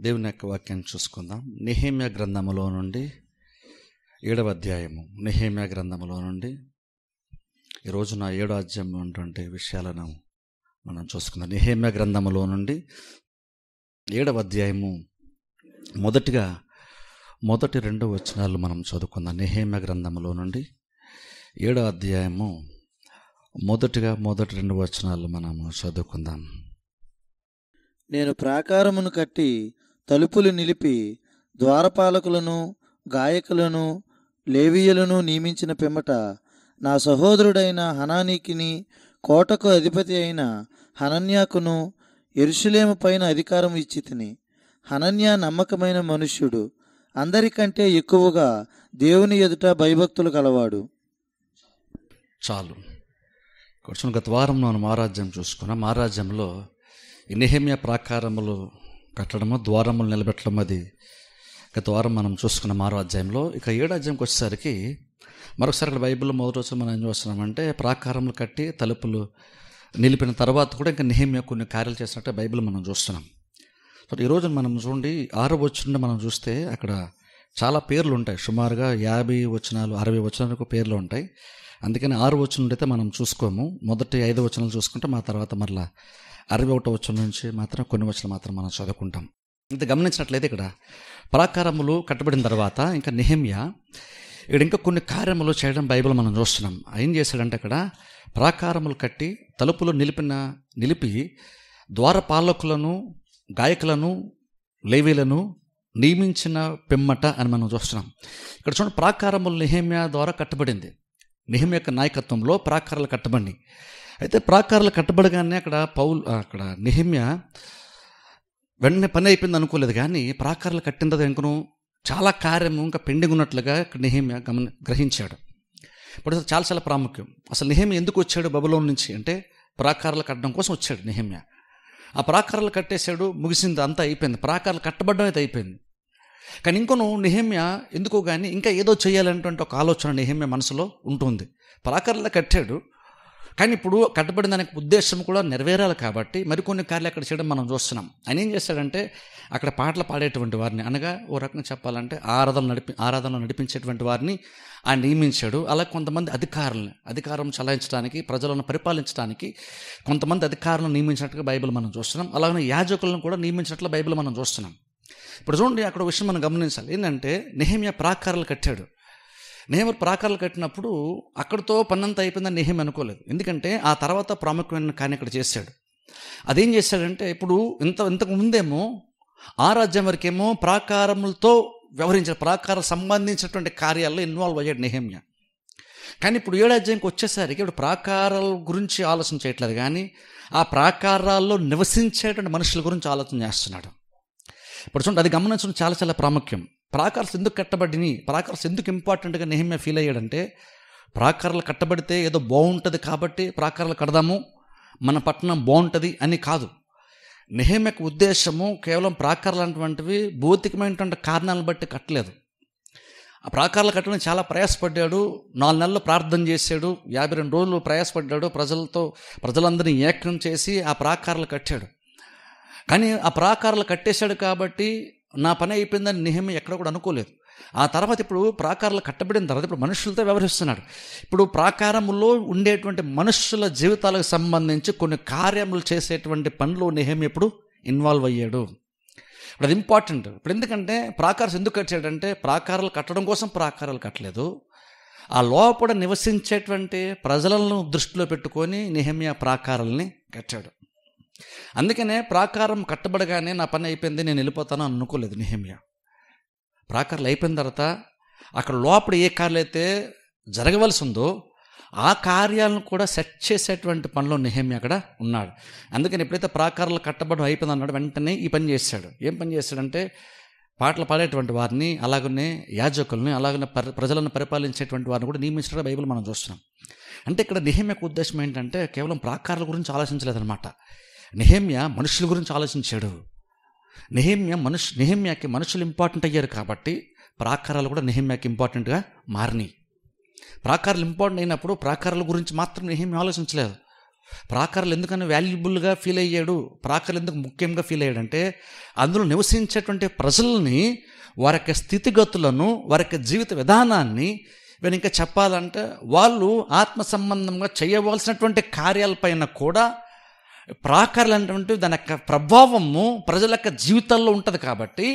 దేవుని యొక్క వాక్యాన్ని చూసుకుందాం. నెహెమ్యా గ్రంథములో నుండి 7వ అధ్యాయము. నెహెమ్యా గ్రంథములో నుండి ఈరోజు నా 7వ అధ్యాయం ఉన్నటువంటి విషయాలను మనం చూసుకుందాం. నెహెమ్యా గ్రంథములో నుండి 7వ అధ్యాయము మొదటి 2 వచనాలు మనం చదువుకుందాం. నెహెమ్యా గ్రంథములో నుండి 7వ అధ్యాయము మొదటి 2 వచనాలు మనము చదువుకుందాం. నేను ప్రాకారమును కట్టి తలుపులు నిలిపి ద్వారపాలకులను గాయకులను లేవీయులను నియమించిన పిమ్మట నా సహోదరుడైన హనానీకిని కోటకు అధిపతి అయిన హనన్యాకును యెరూషలేము పైన అధికారం ఇచ్చి తిని. హనన్యా నమ్మకమైన మనుష్యుడు, అందరికంటే ఎక్కువగా దేవుని ఎదుట భయభక్తులు కలవాడు. చాలు. కొంచెం గత వారం మనం మహారాజ్యం చూసుకున్నాం. మహారాజ్యంలో ఈ నెహెమ్యా ప్రాకారములు కట్టడము, ద్వారములు నిలబెట్టడం, అది గత వారం మనం చూసుకున్న మహారాజ్యంలో. ఇక 7వ అధ్యాయంకి వచ్చేసరికి మరొకసారి ఇక్కడ బైబిల్లో మొదటి రోజు మనం ఏం చూస్తున్నామంటే ప్రాకారములు కట్టి తలుపులు నిలిపిన తర్వాత కూడా ఇంకా నెహెమ్యా కొన్ని కార్యాలు చేసినట్టు బైబిల్ మనం చూస్తున్నాం. సో ఈరోజు మనం చూడండి 6వ వచనం మనం చూస్తే అక్కడ చాలా పేర్లు ఉంటాయి. సుమారుగా 50 వచనాలు 60 వచనాలకు పేర్లు ఉంటాయి. అందుకని 6వ వచనం అయితే మనం చూసుకోము. మొదటి 5 వచనాలు చూసుకుంటే మా తర్వాత మరలా 61వ వచనం నుంచి మాత్రం కొన్ని వచనాలు మాత్రం మనం చదువుకుంటాం. ఇంత గమనించినట్లయితే ఇక్కడ ప్రాకారములు కట్టబడిన తర్వాత ఇంకా నెహెమ్యా ఇక్కడ ఇంకా కొన్ని కార్యములు చేయడం బైబిల్ మనం చూస్తున్నాం. ఏం చేశాడంటే అక్కడ ప్రాకారములు కట్టి తలుపులు నిలిపి ద్వారపాలకులను గాయకులను లేవీలను నియమించిన పిమ్మట అని మనం చూస్తున్నాం. ఇక్కడ చూడండి, ప్రాకారములు నెహెమ్యా ద్వారా కట్టబడింది. నెహెమ్యా యొక్క నాయకత్వంలో ప్రాకారాలు కట్టబడి, అయితే ప్రాకారాలు కట్టబడగానే అక్కడ నెహెమ్యా వెంటనే పని అయిపోయింది అనుకోలేదు. కానీ ప్రాకారాలు కట్టిన ఇంకను చాలా కార్యము ఇంకా పెండింగ్ ఉన్నట్లుగా నెహెమ్యా గ్రహించాడు. ఇప్పుడు చాలా ప్రాముఖ్యం. అసలు నెహెమ్యా ఎందుకు వచ్చాడు బబులోను నుంచి అంటే ప్రాకారాలు కట్టడం కోసం వచ్చాడు నెహెమ్యా. ఆ ప్రాకారాలు కట్టేశాడు, ముగిసింది, అంతా అయిపోయింది. ప్రాకారాలు కట్టబడడం అయితే అయిపోయింది. కానీ ఇంకొను నెహెమ్యా ఎందుకో కానీ ఇంకా ఏదో చేయాలనేటువంటి ఒక ఆలోచన నెహెమ్యా మనసులో ఉంటుంది. ప్రాకారాలు కట్టాడు, కానీ ఇప్పుడు కట్టబడిన దానికి ఉద్దేశం కూడా నెరవేరాలి కాబట్టి మరికొన్ని కార్యాలు అక్కడ చేయడం మనం చూస్తున్నాం. ఆయన ఏం చేశాడంటే అక్కడ పాటలు పాడేటువంటి వారిని, అనగా ఓ రకంగా చెప్పాలంటే ఆరాధన నడిపించేటువంటి వారిని ఆయన నియమించాడు. అలా కొంతమంది అధికారం చలాయించడానికి, ప్రజలను పరిపాలించడానికి కొంతమంది అధికారులను నియమించినట్టుగా బైబిల్ మనం చూస్తున్నాం. అలాగే యాజకులను కూడా నియమించినట్లు బైబిల్ మనం చూస్తున్నాం. ఇప్పుడు చూడండి, అక్కడ విషయం మనం గమనించాలి. ఏంటంటే నెహెమ్యా ప్రాకారాలు కట్టాడు. నెహెమ్యా ప్రాకారాలు కట్టినప్పుడు అక్కడితో పన్నంతా అయిపోయిందని నెహెమ్యా అనుకోలేదు. ఎందుకంటే ఆ తర్వాత ప్రాముఖ్యమైన కార్యం ఇక్కడ చేశాడు. అదేం చేశాడంటే ఇప్పుడు ఇంతకు ముందేమో ఆ రాజ్యం వరకేమో ప్రాకారములతో వ్యవహరించాడు, ప్రాకారం సంబంధించినటువంటి కార్యాల్లో ఇన్వాల్వ్ అయ్యాడు నెహెమ్యా. కానీ ఇప్పుడు 7వ అధ్యాయంకి వచ్చేసరికి ఇప్పుడు ప్రాకారాల గురించి ఆలోచన చేయట్లేదు, కానీ ఆ ప్రాకారాల్లో నివసించేటువంటి మనుషుల గురించి ఆలోచన చేస్తున్నాడు. ఇప్పుడు చూడండి, అది గమనించడం చాలా ప్రాముఖ్యం. ప్రాకారాలు ఎందుకు కట్టబడినాయి, ప్రాకారాలు ఎందుకు ఇంపార్టెంట్గా నెహెమ్యా ఫీల్ అయ్యాడంటే ప్రాకారాలు కట్టబడితే ఏదో బాగుంటుంది కాబట్టి ప్రాకారాలు కడదాము, మన పట్టణం బాగుంటుంది అని కాదు. నెహెమ్యాకు ఉద్దేశము కేవలం ప్రాకారాలు అటువంటివి భౌతికమైనటువంటి కారణాలను బట్టి కట్టలేదు. ఆ ప్రాకారాలు కట్టడం చాలా ప్రయాసపడ్డాడు. 4 నెలలు ప్రార్థన చేశాడు, 52 రోజులు ప్రయాసపడ్డాడు, ప్రజలందరినీ ఏకం చేసి ఆ ప్రాకారాలు కట్టాడు. కానీ ఆ ప్రాకారాలు కట్టేశాడు కాబట్టి నా పని అయిపోయిందని నెహెమ్యా ఎక్కడ కూడా అనుకోలేదు. ఆ తర్వాత ఇప్పుడు ప్రాకారాలు కట్టబడిన తర్వాత ఇప్పుడు మనుషులతో వ్యవహరిస్తున్నాడు. ఇప్పుడు ప్రాకారములో ఉండేటువంటి మనుషుల జీవితాలకు సంబంధించి కొన్ని కార్యములు చేసేటువంటి పనులు నెహెమ్యా ఇప్పుడు ఇన్వాల్వ్ అయ్యాడు. ఇప్పుడు అది ఇంపార్టెంట్. ఇప్పుడు ఎందుకంటే ప్రాకారాలు ఎందుకు కట్టాడంటే ప్రాకారాలు కట్టడం కోసం ప్రాకారాలు కట్టలేదు, ఆ లోపల నివసించేటువంటి ప్రజలను దృష్టిలో పెట్టుకొని నెహెమ్యా ప్రాకారాలని కట్టాడు. అందుకనే ప్రాకారం కట్టబడగానే నా పని అయిపోయింది, నేను వెళ్ళిపోతాను అనుకోలేదు నెహెమ్యా. ప్రాకారాలు అయిపోయిన తర్వాత అక్కడ లోపల ఏ కార్యాలు అయితే జరగవలసి ఉందో ఆ కార్యాలను కూడా సెట్ చేసేటువంటి పనిలో నెహెమ్యా అక్కడ ఉన్నాడు. అందుకని ఎప్పుడైతే ప్రాకారాలు కట్టబడడం అయిపోయింది అన్నాడు, వెంటనే ఈ పని చేశాడు. ఏం పని చేశాడంటే పాటలు పాడేటువంటి వారిని, అలాగనే యాజకుల్ని, అలాగనే ప్రజలను పరిపాలించేటువంటి వారిని కూడా నియమించడం బైబిల్ మనం చూస్తున్నాం. అంటే ఇక్కడ నెహెమ్యాకు ఉద్దేశం ఏంటంటే కేవలం ప్రాకారాల గురించి ఆలోచించలేదన్నమాట. నెహెమ్యా మనుషుల గురించి ఆలోచించాడు. నెహెమ్యాకి మనుషులు ఇంపార్టెంట్ అయ్యారు కాబట్టి ప్రాకారాలు కూడా నెహెమ్యాకి ఇంపార్టెంట్గా మారినాయి. ప్రాకారాలు ఇంపార్టెంట్ అయినప్పుడు ప్రాకారాల గురించి మాత్రం నెహెమ్యా ఆలోచించలేదు. ప్రాకారాలు ఎందుకని వాల్యుబుల్గా ఫీల్ అయ్యాడు, ప్రాకారాలు ఎందుకు ముఖ్యంగా ఫీల్ అయ్యాడంటే అందులో నివసించేటువంటి ప్రజల్ని, వారి యొక్క స్థితిగతులను, వారి యొక్క జీవిత విధానాన్ని వీళ్ళు ఇంకా చెప్పాలంటే వాళ్ళు ఆత్మ సంబంధంగా చేయవలసినటువంటి కార్యాలపైన కూడా ప్రాకారాలు అనేటువంటి దాని యొక్క ప్రభావము ప్రజల యొక్క జీవితాల్లో ఉంటుంది. కాబట్టి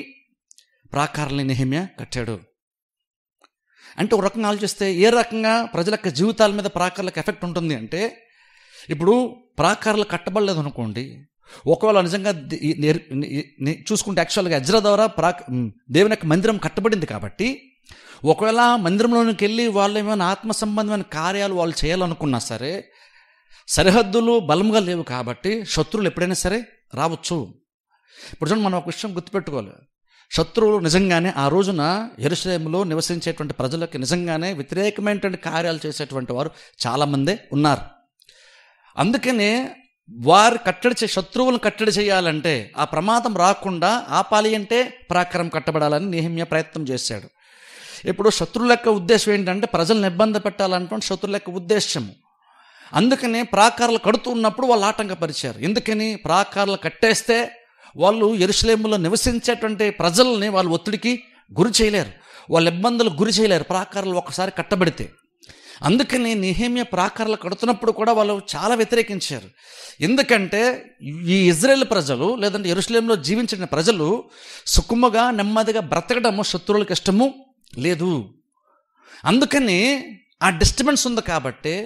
ప్రాకారాలని నెహెమ్యా కట్టాడు. అంటే ఒక రకంగా ఆలోచిస్తే ఏ రకంగా ప్రజల యొక్క జీవితాల మీద ప్రాకారాలకు ఎఫెక్ట్ ఉంటుంది అంటే, ఇప్పుడు ప్రాకారాలు కట్టబడలేదు అనుకోండి, ఒకవేళ నిజంగా చూసుకుంటే యాక్చువల్గా ఎజ్రా ద్వారా దేవుని యొక్క మందిరం కట్టబడింది. కాబట్టి ఒకవేళ మందిరంలోనికి వెళ్ళి వాళ్ళు ఏమైనా ఆత్మ సంబంధమైన కార్యాలు వాళ్ళు చేయాలనుకున్నా సరే సరిహద్దులు బలంగా లేవు. కాబట్టి శత్రువులు ఎప్పుడైనా సరే రావచ్చు. ఇప్పుడు చూడండి, మనం ఒక విషయం గుర్తుపెట్టుకోవాలి. శత్రువులు నిజంగానే ఆ రోజున యెరూషలేములో నివసించేటువంటి ప్రజలకు నిజంగానే వ్యతిరేకమైనటువంటి కార్యాలు చేసేటువంటి వారు చాలామందే ఉన్నారు. అందుకనే వారు శత్రువులను కట్టడి చేయాలంటే, ఆ ప్రమాదం రాకుండా ఆపాలి అంటే ప్రాకారం కట్టబడాలని నెహెమ్యా ప్రయత్నం చేశాడు. ఇప్పుడు శత్రువుల యొక్క ఉద్దేశం ఏంటంటే ప్రజలను ఇబ్బంది పెట్టాలంటే శత్రువుల యొక్క ఉద్దేశము. అందుకనే ప్రాకారాలు కడుతున్నప్పుడు వాళ్ళు ఆటంకపరిచారు. ఎందుకని? ప్రాకారాలు కట్టేస్తే వాళ్ళు యెరూషలేములో నివసించేటువంటి ప్రజల్ని వాళ్ళు ఒత్తిడికి గురి చేయలేరు, వాళ్ళ ఇబ్బందులకు గురి చేయలేరు ప్రాకారాలు ఒకసారి కట్టబడితే. అందుకని నెహెమ్యా ప్రాకారాలు కడుతున్నప్పుడు కూడా వాళ్ళు చాలా వ్యతిరేకించారు. ఎందుకంటే ఈ ఇజ్రాయేల్ ప్రజలు లేదంటే యెరూషలేములో జీవించిన ప్రజలు సుఖముగా నెమ్మదిగా బ్రతకడము శత్రువులకు ఇష్టము లేదు. అందుకని ఆ డిస్టర్బెన్స్ ఉంది. కాబట్టి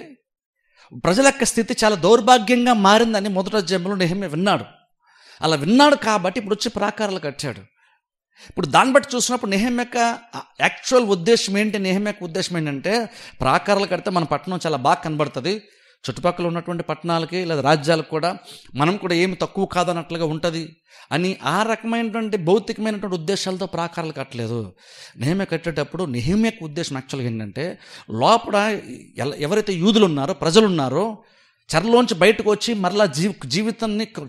ప్రజల యొక్క స్థితి చాలా దౌర్భాగ్యంగా మారిందని మొదటి అధ్యాయంలో నెహెమ్యా విన్నాడు. అలా విన్నాడు కాబట్టి ఇప్పుడు వచ్చి ప్రాకారాలు కట్టాడు. ఇప్పుడు దాన్ని బట్టి చూసినప్పుడు నెహెమ్యా యొక్క యాక్చువల్ ఉద్దేశం ఏంటి? నెహెమ్యా యొక్క ఉద్దేశం ఏంటంటే ప్రాకారాలు కడితే మన పట్టణం చాలా బాగా కనబడుతుంది, చుట్టుపక్కల ఉన్నటువంటి పట్టణాలకి లేదా రాజ్యాలకు కూడా మనం కూడా ఏమి తక్కువ కాదన్నట్లుగా ఉంటుంది అని ఆ రకమైనటువంటి భౌతికమైనటువంటి ఉద్దేశాలతో ప్రాకారాలు కట్టలేదు. నెహెమ్యా కట్టేటప్పుడు నెహెమ్యా యొక్క ఉద్దేశం యాక్చువల్గా ఏంటంటే లోపల ఎవరైతే యూదులు ఉన్నారో ప్రజలు ఉన్నారో చెరలోంచి బయటకు వచ్చి మరలా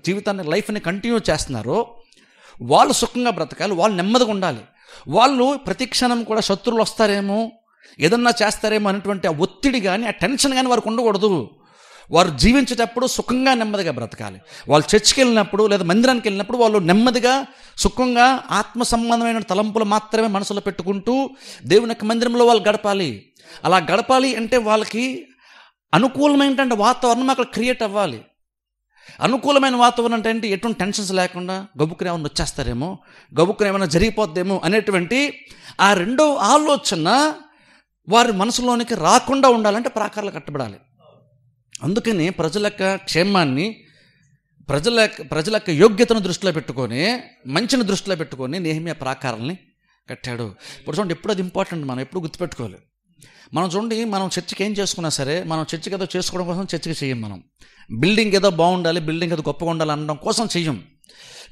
జీవితాన్ని లైఫ్ని కంటిన్యూ చేస్తున్నారో వాళ్ళు సుఖంగా బ్రతకాలి, వాళ్ళు నెమ్మదిగా ఉండాలి. వాళ్ళు ప్రతి క్షణం కూడా శత్రువులు వస్తారేమో, ఏదన్నా చేస్తారేమో అనేటువంటి ఆ ఒత్తిడి కానీ ఆ టెన్షన్ కానీ వారికి ఉండకూడదు. వారు జీవించేటప్పుడు సుఖంగా నెమ్మదిగా బ్రతకాలి. వాళ్ళు చర్చికి వెళ్ళినప్పుడు లేదా మందిరానికి వెళ్ళినప్పుడు వాళ్ళు నెమ్మదిగా సుఖంగా ఆత్మ సంబంధమైన తలంపులు మాత్రమే మనసులో పెట్టుకుంటూ దేవుని యొక్క మందిరంలో వాళ్ళు గడపాలి. అలా గడపాలి అంటే వాళ్ళకి అనుకూలమైనటువంటి వాతావరణం అక్కడ క్రియేట్ అవ్వాలి. అనుకూలమైన వాతావరణం అంటే ఏంటి? ఎటువంటి టెన్షన్స్ లేకుండా గబుక్కుని ఏమైనా వచ్చేస్తారేమో, గబుక్కుని ఏమైనా జరిగిపోద్దేమో అనేటువంటి ఆ రెండో ఆలోచన వారి మనసులోనికి రాకుండా ఉండాలంటే ప్రాకారాలు కట్టబడాలి. అందుకని ప్రజల యొక్క క్షేమాన్ని, ప్రజల యొక్క యోగ్యతను దృష్టిలో పెట్టుకొని, మంచిని దృష్టిలో పెట్టుకొని నెహెమ్యా ప్రాకారాలని కట్టాడు. ఇప్పుడు చూడండి, ఎప్పుడు అది ఇంపార్టెంట్, మనం ఎప్పుడు గుర్తుపెట్టుకోవాలి. మనం చూడండి, మనం చర్చికి ఏం చేసుకున్నా సరే మనం చర్చికి ఏదో చేసుకోవడం కోసం చర్చికి చెయ్యం. మనం బిల్డింగ్ ఏదో బాగుండాలి, బిల్డింగ్ ఏదో గొప్పగా ఉండాలి అనడం కోసం చెయ్యం.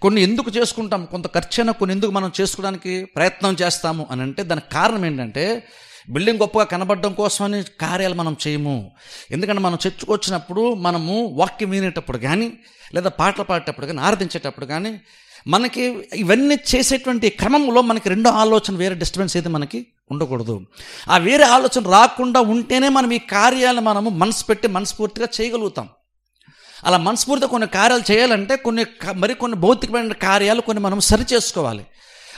కొన్ని ఎందుకు చేసుకుంటాం, కొంత ఖర్చైనా కొన్ని ఎందుకు మనం చేసుకోవడానికి ప్రయత్నం చేస్తాము అని అంటే దానికి కారణం ఏంటంటే బిల్డింగ్ గొప్పగా కనబడడం కోసమని కార్యాలు మనం చేయము. ఎందుకంటే మనం చర్చకు వచ్చినప్పుడు మనము వాక్యం వినేటప్పుడు కానీ లేదా పాటలు పాడేటప్పుడు కానీ ఆరాధించేటప్పుడు కానీ మనకి ఇవన్నీ చేసేటువంటి క్రమంలో మనకి రెండో ఆలోచన, వేరే డిస్టర్బెన్స్ అయితే మనకి ఉండకూడదు. ఆ వేరే ఆలోచన రాకుండా ఉంటేనే మనం ఈ కార్యాలను మనము మనసు పెట్టి మనస్ఫూర్తిగా చేయగలుగుతాం. అలా మనస్ఫూర్తిగా కొన్ని కార్యాలు చేయాలంటే కొన్ని భౌతికమైన కార్యాలు కొన్ని మనం సరి చేసుకోవాలి.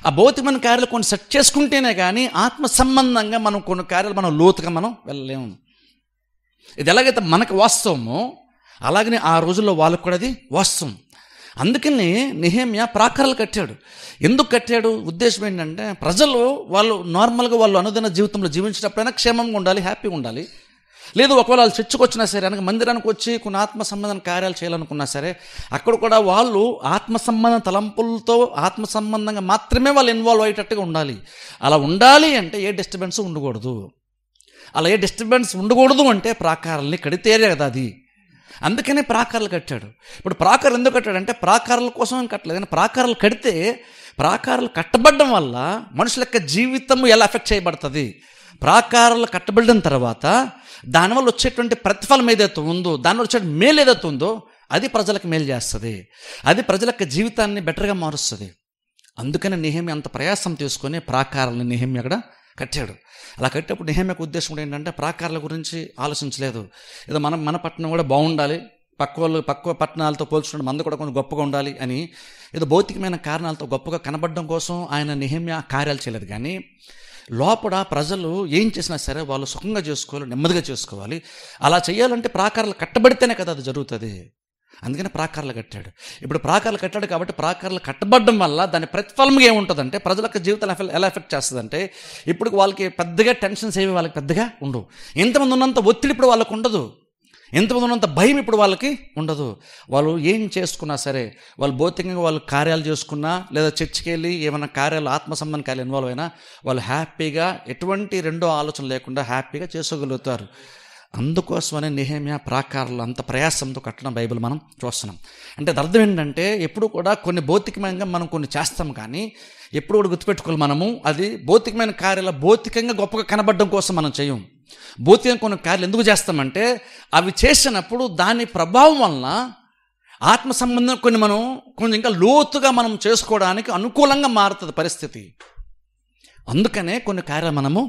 ఆ భౌతికమైన కార్యాలు కొన్ని సెట్ చేసుకుంటేనే కానీ ఆత్మ సంబంధంగా మనం కొన్ని కార్యాలు మనం లోతుగా మనం వెళ్ళలేము. ఇది ఎలాగైతే మనకు వాస్తవమో అలాగనే ఆ రోజుల్లో వాళ్ళకు కూడా అది వాస్తవం. అందుకని నెహెమ్యా ప్రాకారాలు కట్టాడు. ఎందుకు కట్టాడు? ఉద్దేశం ఏంటంటే ప్రజలు వాళ్ళు నార్మల్గా వాళ్ళు అనుదిన జీవితంలో జీవించేటప్పుడైనా క్షేమంగా ఉండాలి, హ్యాపీగా ఉండాలి. లేదు ఒకవేళ వాళ్ళు చర్చకు వచ్చినా సరే, అనగా మందిరానికి వచ్చి కొన్ని ఆత్మ సంబంధమైన కార్యాలు చేయాలనుకున్నా సరే అక్కడ కూడా వాళ్ళు ఆత్మ సంబంధ తలంపులతో ఆత్మ సంబంధంగా మాత్రమే వాళ్ళు ఇన్వాల్వ్ అయ్యేటట్టుగా ఉండాలి. అలా ఉండాలి అంటే ఏ డిస్టర్బెన్స్ ఉండకూడదు. అలా ఏ డిస్టర్బెన్స్ ఉండకూడదు అంటే ప్రాకారాలని కడితేరే కదా అది. అందుకనే ప్రాకారాలు కట్టాడు. ఇప్పుడు ప్రాకారాలు ఎందుకు కట్టాడంటే ప్రాకారాల కోసం కట్టలేదు, కానీ ప్రాకారాలు కడితే ప్రాకారాలు కట్టబడడం వల్ల మనుషుల యొక్క జీవితం ఎలా ఎఫెక్ట్ చేయబడుతుంది, ప్రాకారాలు కట్టబడిన తర్వాత దానివల్ల వచ్చేటువంటి ప్రతిఫలం ఏదైతే ఉందో, దానివల్ల వచ్చే మేలు ఏదైతే ఉందో అది ప్రజలకు మేలు చేస్తుంది, అది ప్రజల యొక్క జీవితాన్ని బెటర్గా మారుస్తుంది. అందుకని నెహెమ్యా అంత ప్రయాసం తీసుకొని ప్రాకారాలను నెహెమ్యా అక్కడ కట్టాడు. అలా కట్టేప్పుడు నెహెమ్యాకు ఉద్దేశం ఏంటంటే ప్రాకారాల గురించి ఆలోచించలేదు. ఏదో మన పట్టణం కూడా బాగుండాలి, పక్క పట్టణాలతో పోల్చుకుంటే మంద కూడా కొంచెం గొప్పగా ఉండాలి అని ఏదో భౌతికమైన కారణాలతో గొప్పగా కనబడడం కోసం ఆయన నెహెమ్యా కార్యాలు చేయలేదు. కానీ లోపల ప్రజలు ఏం చేసినా సరే వాళ్ళు సుఖంగా చేసుకోవాలి, నెమ్మదిగా చేసుకోవాలి. అలా చేయాలంటే ప్రాకారాలు కట్టబడితేనే కదా అది జరుగుతుంది. అందుకని ప్రాకారాలు కట్టాడు. ఇప్పుడు ప్రాకారాలు కట్టాడు కాబట్టి ప్రాకారాలు కట్టబడడం వల్ల దాని ప్రతిఫలంగా ఏముంటుందంటే ప్రజల యొక్క జీవితాలు ఎలా ఎఫెక్ట్ చేస్తుందంటే ఇప్పుడు వాళ్ళకి పెద్దగా టెన్షన్స్ ఏవి వాళ్ళకి పెద్దగా ఉండవు. ఎంతమంది ఉన్నంత ఒత్తిడి ఇప్పుడు వాళ్ళకు ఉండదు, ఎంతమంది ఉన్నంత భయం ఇప్పుడు వాళ్ళకి ఉండదు. వాళ్ళు ఏం చేసుకున్నా సరే, వాళ్ళు భౌతికంగా వాళ్ళు కార్యాలు చేసుకున్నా లేదా చర్చికి వెళ్ళి ఏమైనా కార్యాలు ఆత్మ సంబంధ కార్యాలు ఇన్వాల్వ్ అయినా వాళ్ళు హ్యాపీగా ఎటువంటి రెండో ఆలోచన లేకుండా హ్యాపీగా చేసుకోగలుగుతారు. అందుకోసమనే నెహెమ్యా ప్రాకారాలు అంత ప్రయాసంతో కట్టడం బైబిల్ మనం చూస్తున్నాం. అంటే అర్థం ఏంటంటే ఎప్పుడు కూడా కొన్ని భౌతికమైన మనం కొన్ని చేస్తాం, కానీ ఎప్పుడు కూడా గుర్తుపెట్టుకోవాలి మనము అది భౌతికమైన కార్యాలు భౌతికంగా గొప్పగా కనబడడం కోసం మనం చేయం. భౌతికంగా కొన్ని కార్యాలు ఎందుకు చేస్తామంటే అవి చేసినప్పుడు దాని ప్రభావం వలన ఆత్మ సంబంధం మనం కొంచెం ఇంకా లోతుగా మనం చేసుకోవడానికి అనుకూలంగా మారుతుంది పరిస్థితి. అందుకనే కొన్ని కార్యాలు మనము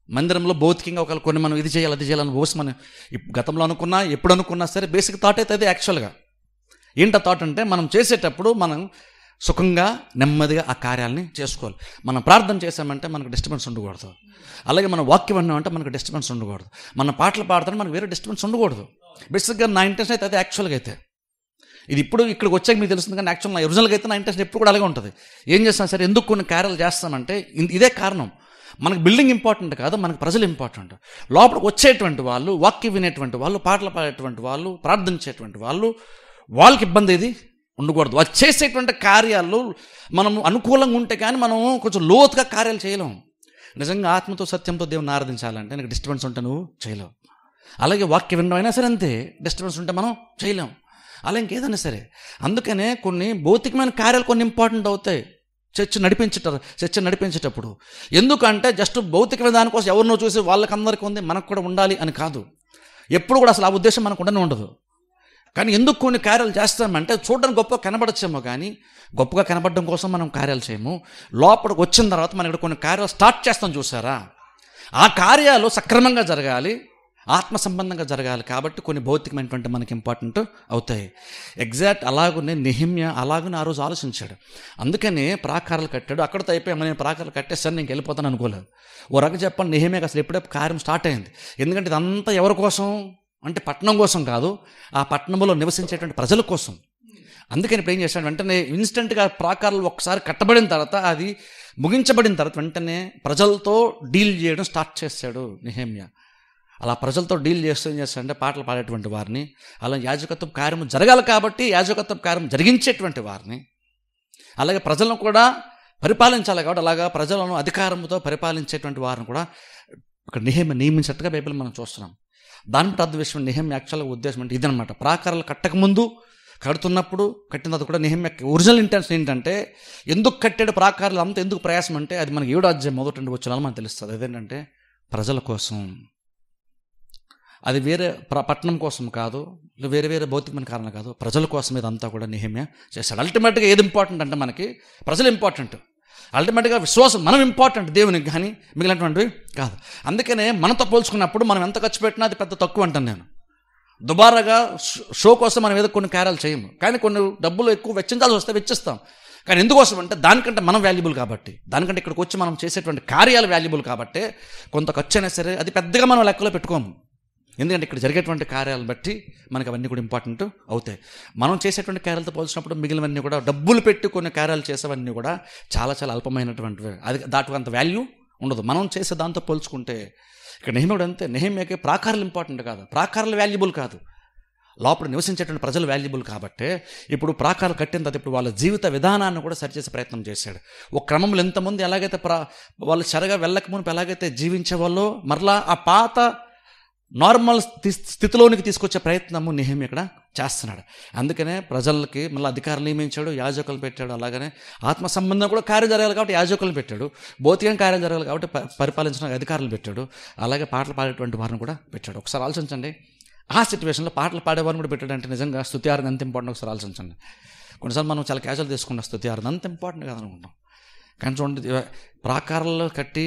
మందిరంలో భౌతికంగా ఒకవేళ కొన్ని మనం ఇది చేయాలి అది చేయాలని పోసి మనం గతంలో అనుకున్నా ఎప్పుడు అనుకున్నా సరే బేసిక్ థాట్ అయితే అది యాక్చువల్గా ఏంటో థాట్ అంటే మనం చేసేటప్పుడు మనం సుఖంగా నెమ్మదిగా ఆ కార్యాలని చేసుకోవాలి. మనం ప్రార్థన చేసామంటే మనకు డిస్టర్బెన్స్ ఉండకూడదు. అలాగే మనం వాక్యం అన్నామంటే మనకు డిస్టర్బెన్స్ ఉండకూడదు. మన పాటలు పాడుతుంటే మనకు వేరే డిస్టర్బెన్స్ ఉండకూడదు. బేసిక్గా నా ఇంటెన్షన్ అయితే అది యాక్చువల్గా అయితే ఇది ఇప్పుడు ఇక్కడికి వచ్చాక మీకు తెలుస్తుంది. కానీ యాక్చువల్ నా ఒరిజినల్గా అయితే నా ఇంటెన్షన్ ఎప్పుడు కూడా అలాగే ఉంటుంది. ఏం చేస్తాం సరే ఎందుకు కొన్ని కార్యాలు చేస్తామంటే ఇదే కారణం. మనకు బిల్డింగ్ ఇంపార్టెంట్ కాదు, మనకు ప్రజలు ఇంపార్టెంట్. లోపలికి వచ్చేటువంటి వాళ్ళు, వాక్యం వినేటువంటి వాళ్ళు, పాటలు పాడేటువంటి వాళ్ళు, ప్రార్థించేటువంటి వాళ్ళు, వాళ్ళకి ఇబ్బంది ఇది ఉండకూడదు. వాళ్ళు చేసేటువంటి కార్యాలు మనం అనుకూలంగా ఉంటే కానీ మనం కొంచెం లోతుగా కార్యాలు చేయలేము. నిజంగా ఆత్మతో సత్యంతో దేవుని ఆరాధించాలంటే నీకు డిస్టర్బెన్స్ ఉంటే నువ్వు చేయలేవు. అలాగే వాక్యం వినడం అయినా సరే అంతే, డిస్టర్బెన్స్ ఉంటే మనం చేయలేము. అలా ఇంకేదైనా సరే. అందుకనే కొన్ని భౌతికమైన కార్యాలు కొన్ని ఇంపార్టెంట్ అవుతాయి చర్చ నడిపించేటప్పుడు. ఎందుకంటే జస్ట్ భౌతికమైన దానికోసం ఎవరినో చూసి వాళ్ళకందరికీ ఉంది మనకు కూడా ఉండాలి అని కాదు. ఎప్పుడు కూడా అసలు ఆ ఉద్దేశం మనకు ఉండదు. కానీ ఎందుకు కొన్ని కార్యాలు చేస్తామంటే చూడడానికి గొప్పగా కనబడచ్చేమో, కానీ గొప్పగా కనబడడం కోసం మనం కార్యాలు చేయము. లోపలికి వచ్చిన తర్వాత మనం ఇక్కడ కొన్ని కార్యాలు స్టార్ట్ చేస్తాం చూసారా, ఆ కార్యాలు సక్రమంగా జరగాలి, ఆత్మ సంబంధంగా జరగాలి. కాబట్టి కొన్ని భౌతికమైనటువంటి మనకి ఇంపార్టెంట్ అవుతాయి. ఎగ్జాక్ట్ అలాగనే నెహెమ్యా అలాగనే ఆ రోజు ఆలోచించాడు. అందుకనే ప్రాకారాలు కట్టాడు. అక్కడితో అయిపోయామని నేను ప్రాకారాలు కట్టేస్తాను నేను వెళ్ళిపోతాను అనుకోలేదు. ఓ రకంగా చెప్పాలి నెహెమ్యాకి అసలు ఎప్పుడే కార్యం స్టార్ట్ అయింది. ఎందుకంటే ఇదంతా ఎవరి కోసం అంటే పట్టణం కోసం కాదు, ఆ పట్టణంలో నివసించేటువంటి ప్రజల కోసం. అందుకని ఇప్పుడు ఏం చేశాడు వెంటనే ఇన్స్టెంట్గా ప్రాకారాలు ఒక్కసారి కట్టబడిన తర్వాత అది ముగించబడిన తర్వాత వెంటనే ప్రజలతో డీల్ చేయడం స్టార్ట్ చేశాడు నెహెమ్యా. అలా ప్రజలతో డీల్ చేస్తూ ఏం చేస్తాడంటే పాటలు పాడేటువంటి వారిని, అలా యాజకత్వం కార్యం జరగాలి కాబట్టి యాజకత్వం కార్యం జరిగించేటువంటి వారిని, అలాగే ప్రజలను కూడా పరిపాలించాలి కాబట్టి అలాగా ప్రజలను అధికారంతో పరిపాలించేటువంటి వారిని కూడా ఇక్కడ నెహెమ్యా నియమించినట్టుగా బైబిల్ మనం చూస్తున్నాం. దాని బట్టి అర్థ విషయం నెహెమ్యా యాక్చువల్గా ఉద్దేశం అంటే ఇదనమాట. ప్రాకారాలు కట్టకముందు కడుతున్నప్పుడు కట్టిన తర్వాత కూడా నెహెమ్యా ఒరిజినల్ ఇంటెన్షన్ ఏంటంటే ఎందుకు కట్టాడు ప్రాకారాలు అంత ఎందుకు ప్రయాసం అంటే అది మనకి 7వ అధ్యాయం మొదటి నుండి వచ్చిన మనకు తెలుస్తుంది. అదేంటంటే ప్రజల కోసం, అది వేరే పట్టణం కోసం కాదు, వేరే వేరే భౌతికమైన కారణం కాదు, ప్రజల కోసం ఇదంతా కూడా నెహెమ్యా చేశాడు. అల్టిమేట్గా ఏది ఇంపార్టెంట్ అంటే మనకి ప్రజలు ఇంపార్టెంట్, అల్టిమేట్గా విశ్వాసం మనం ఇంపార్టెంట్ దేవునికి, కానీ మిగిలినటువంటివి కాదు. అందుకనే మనతో పోల్చుకున్నప్పుడు మనం ఎంత ఖర్చు పెట్టినా అది పెద్ద తక్కువ అంటాను నేను. దుబారాగా షో కోసం మనం ఏదో కొన్ని కార్యాలు చేయము, కానీ కొన్ని డబ్బులు ఎక్కువ వెచ్చించాల్సి వస్తే వెచ్చిస్తాం. కానీ ఎందుకోసం అంటే దానికంటే మనం వాల్యుబుల్ కాబట్టి, దానికంటే ఇక్కడికి వచ్చి మనం చేసేటువంటి కార్యాలు వాల్యుబుల్ కాబట్టి కొంత ఖర్చు అయినా సరే అది పెద్దగా మనం లెక్కలో పెట్టుకోము. ఎందుకంటే ఇక్కడ జరిగేటువంటి కార్యాలను బట్టి మనకు అవన్నీ కూడా ఇంపార్టెంట్ అవుతాయి. మనం చేసేటువంటి కార్యాలతో పోల్చినప్పుడు మిగిలినవన్నీ కూడా డబ్బులు పెట్టి కొన్ని కార్యాలు చేసేవన్నీ కూడా చాలా చాలా అల్పమైనటువంటివి, అది దాటుకు అంత వాల్యూ ఉండదు మనం చేసే దాంతో పోల్చుకుంటే. ఇక్కడ నెహెమ్యా అంతే, నెహెమ్యాకి ప్రాకారాలు ఇంపార్టెంట్ కాదు, ప్రాకారాలు వాల్యుబుల్ కాదు, లోపల నివసించేటువంటి ప్రజలు వాల్యుబుల్ కాబట్టి ఇప్పుడు ప్రాకారాలు కట్టిన తర్వాత ఇప్పుడు వాళ్ళ జీవిత విధానాన్ని కూడా సరిచేసే ప్రయత్నం చేశాడు. ఒక క్రమంలో ఎంతమంది ఎలాగైతే వాళ్ళు సరిగా వెళ్ళక మునుపు ఎలాగైతే జీవించే వాళ్ళో మరలా ఆ పాత నార్మల్ స్థితిలోనికి తీసుకొచ్చే ప్రయత్నము నెహెమ్యా ఇక్కడ చేస్తున్నాడు. అందుకనే ప్రజలకి మళ్ళీ అధికారులు నియమించాడు, యాజకులు పెట్టాడు. అలాగనే ఆత్మ సంబంధం కూడా కార్యం జరగాలి కాబట్టి యాజకులను పెట్టాడు, భౌతికంగా కార్యం జరగాలి కాబట్టి పరిపాలించిన అధికారులు పెట్టాడు, అలాగే పాటలు పాడేటువంటి వారిని కూడా పెట్టాడు. ఒకసారి ఆలోచించండి, ఆ సిచ్యువేషన్లో పాటలు పాడేవారిని కూడా పెట్టాడు అంటే నిజంగా స్తుతి ఆరాధన ఎంత ఇంపార్టెంట్ ఒకసారి ఆలోచించండి. కొన్నిసార్లు మనం చాలా క్యాజువల్ తీసుకుంటాం స్తుతి ఆరాధన అంత ఇంపార్టెంట్ కాదనుకుంటాం. కానీ చూడండి, ప్రాకారాల్లో కట్టి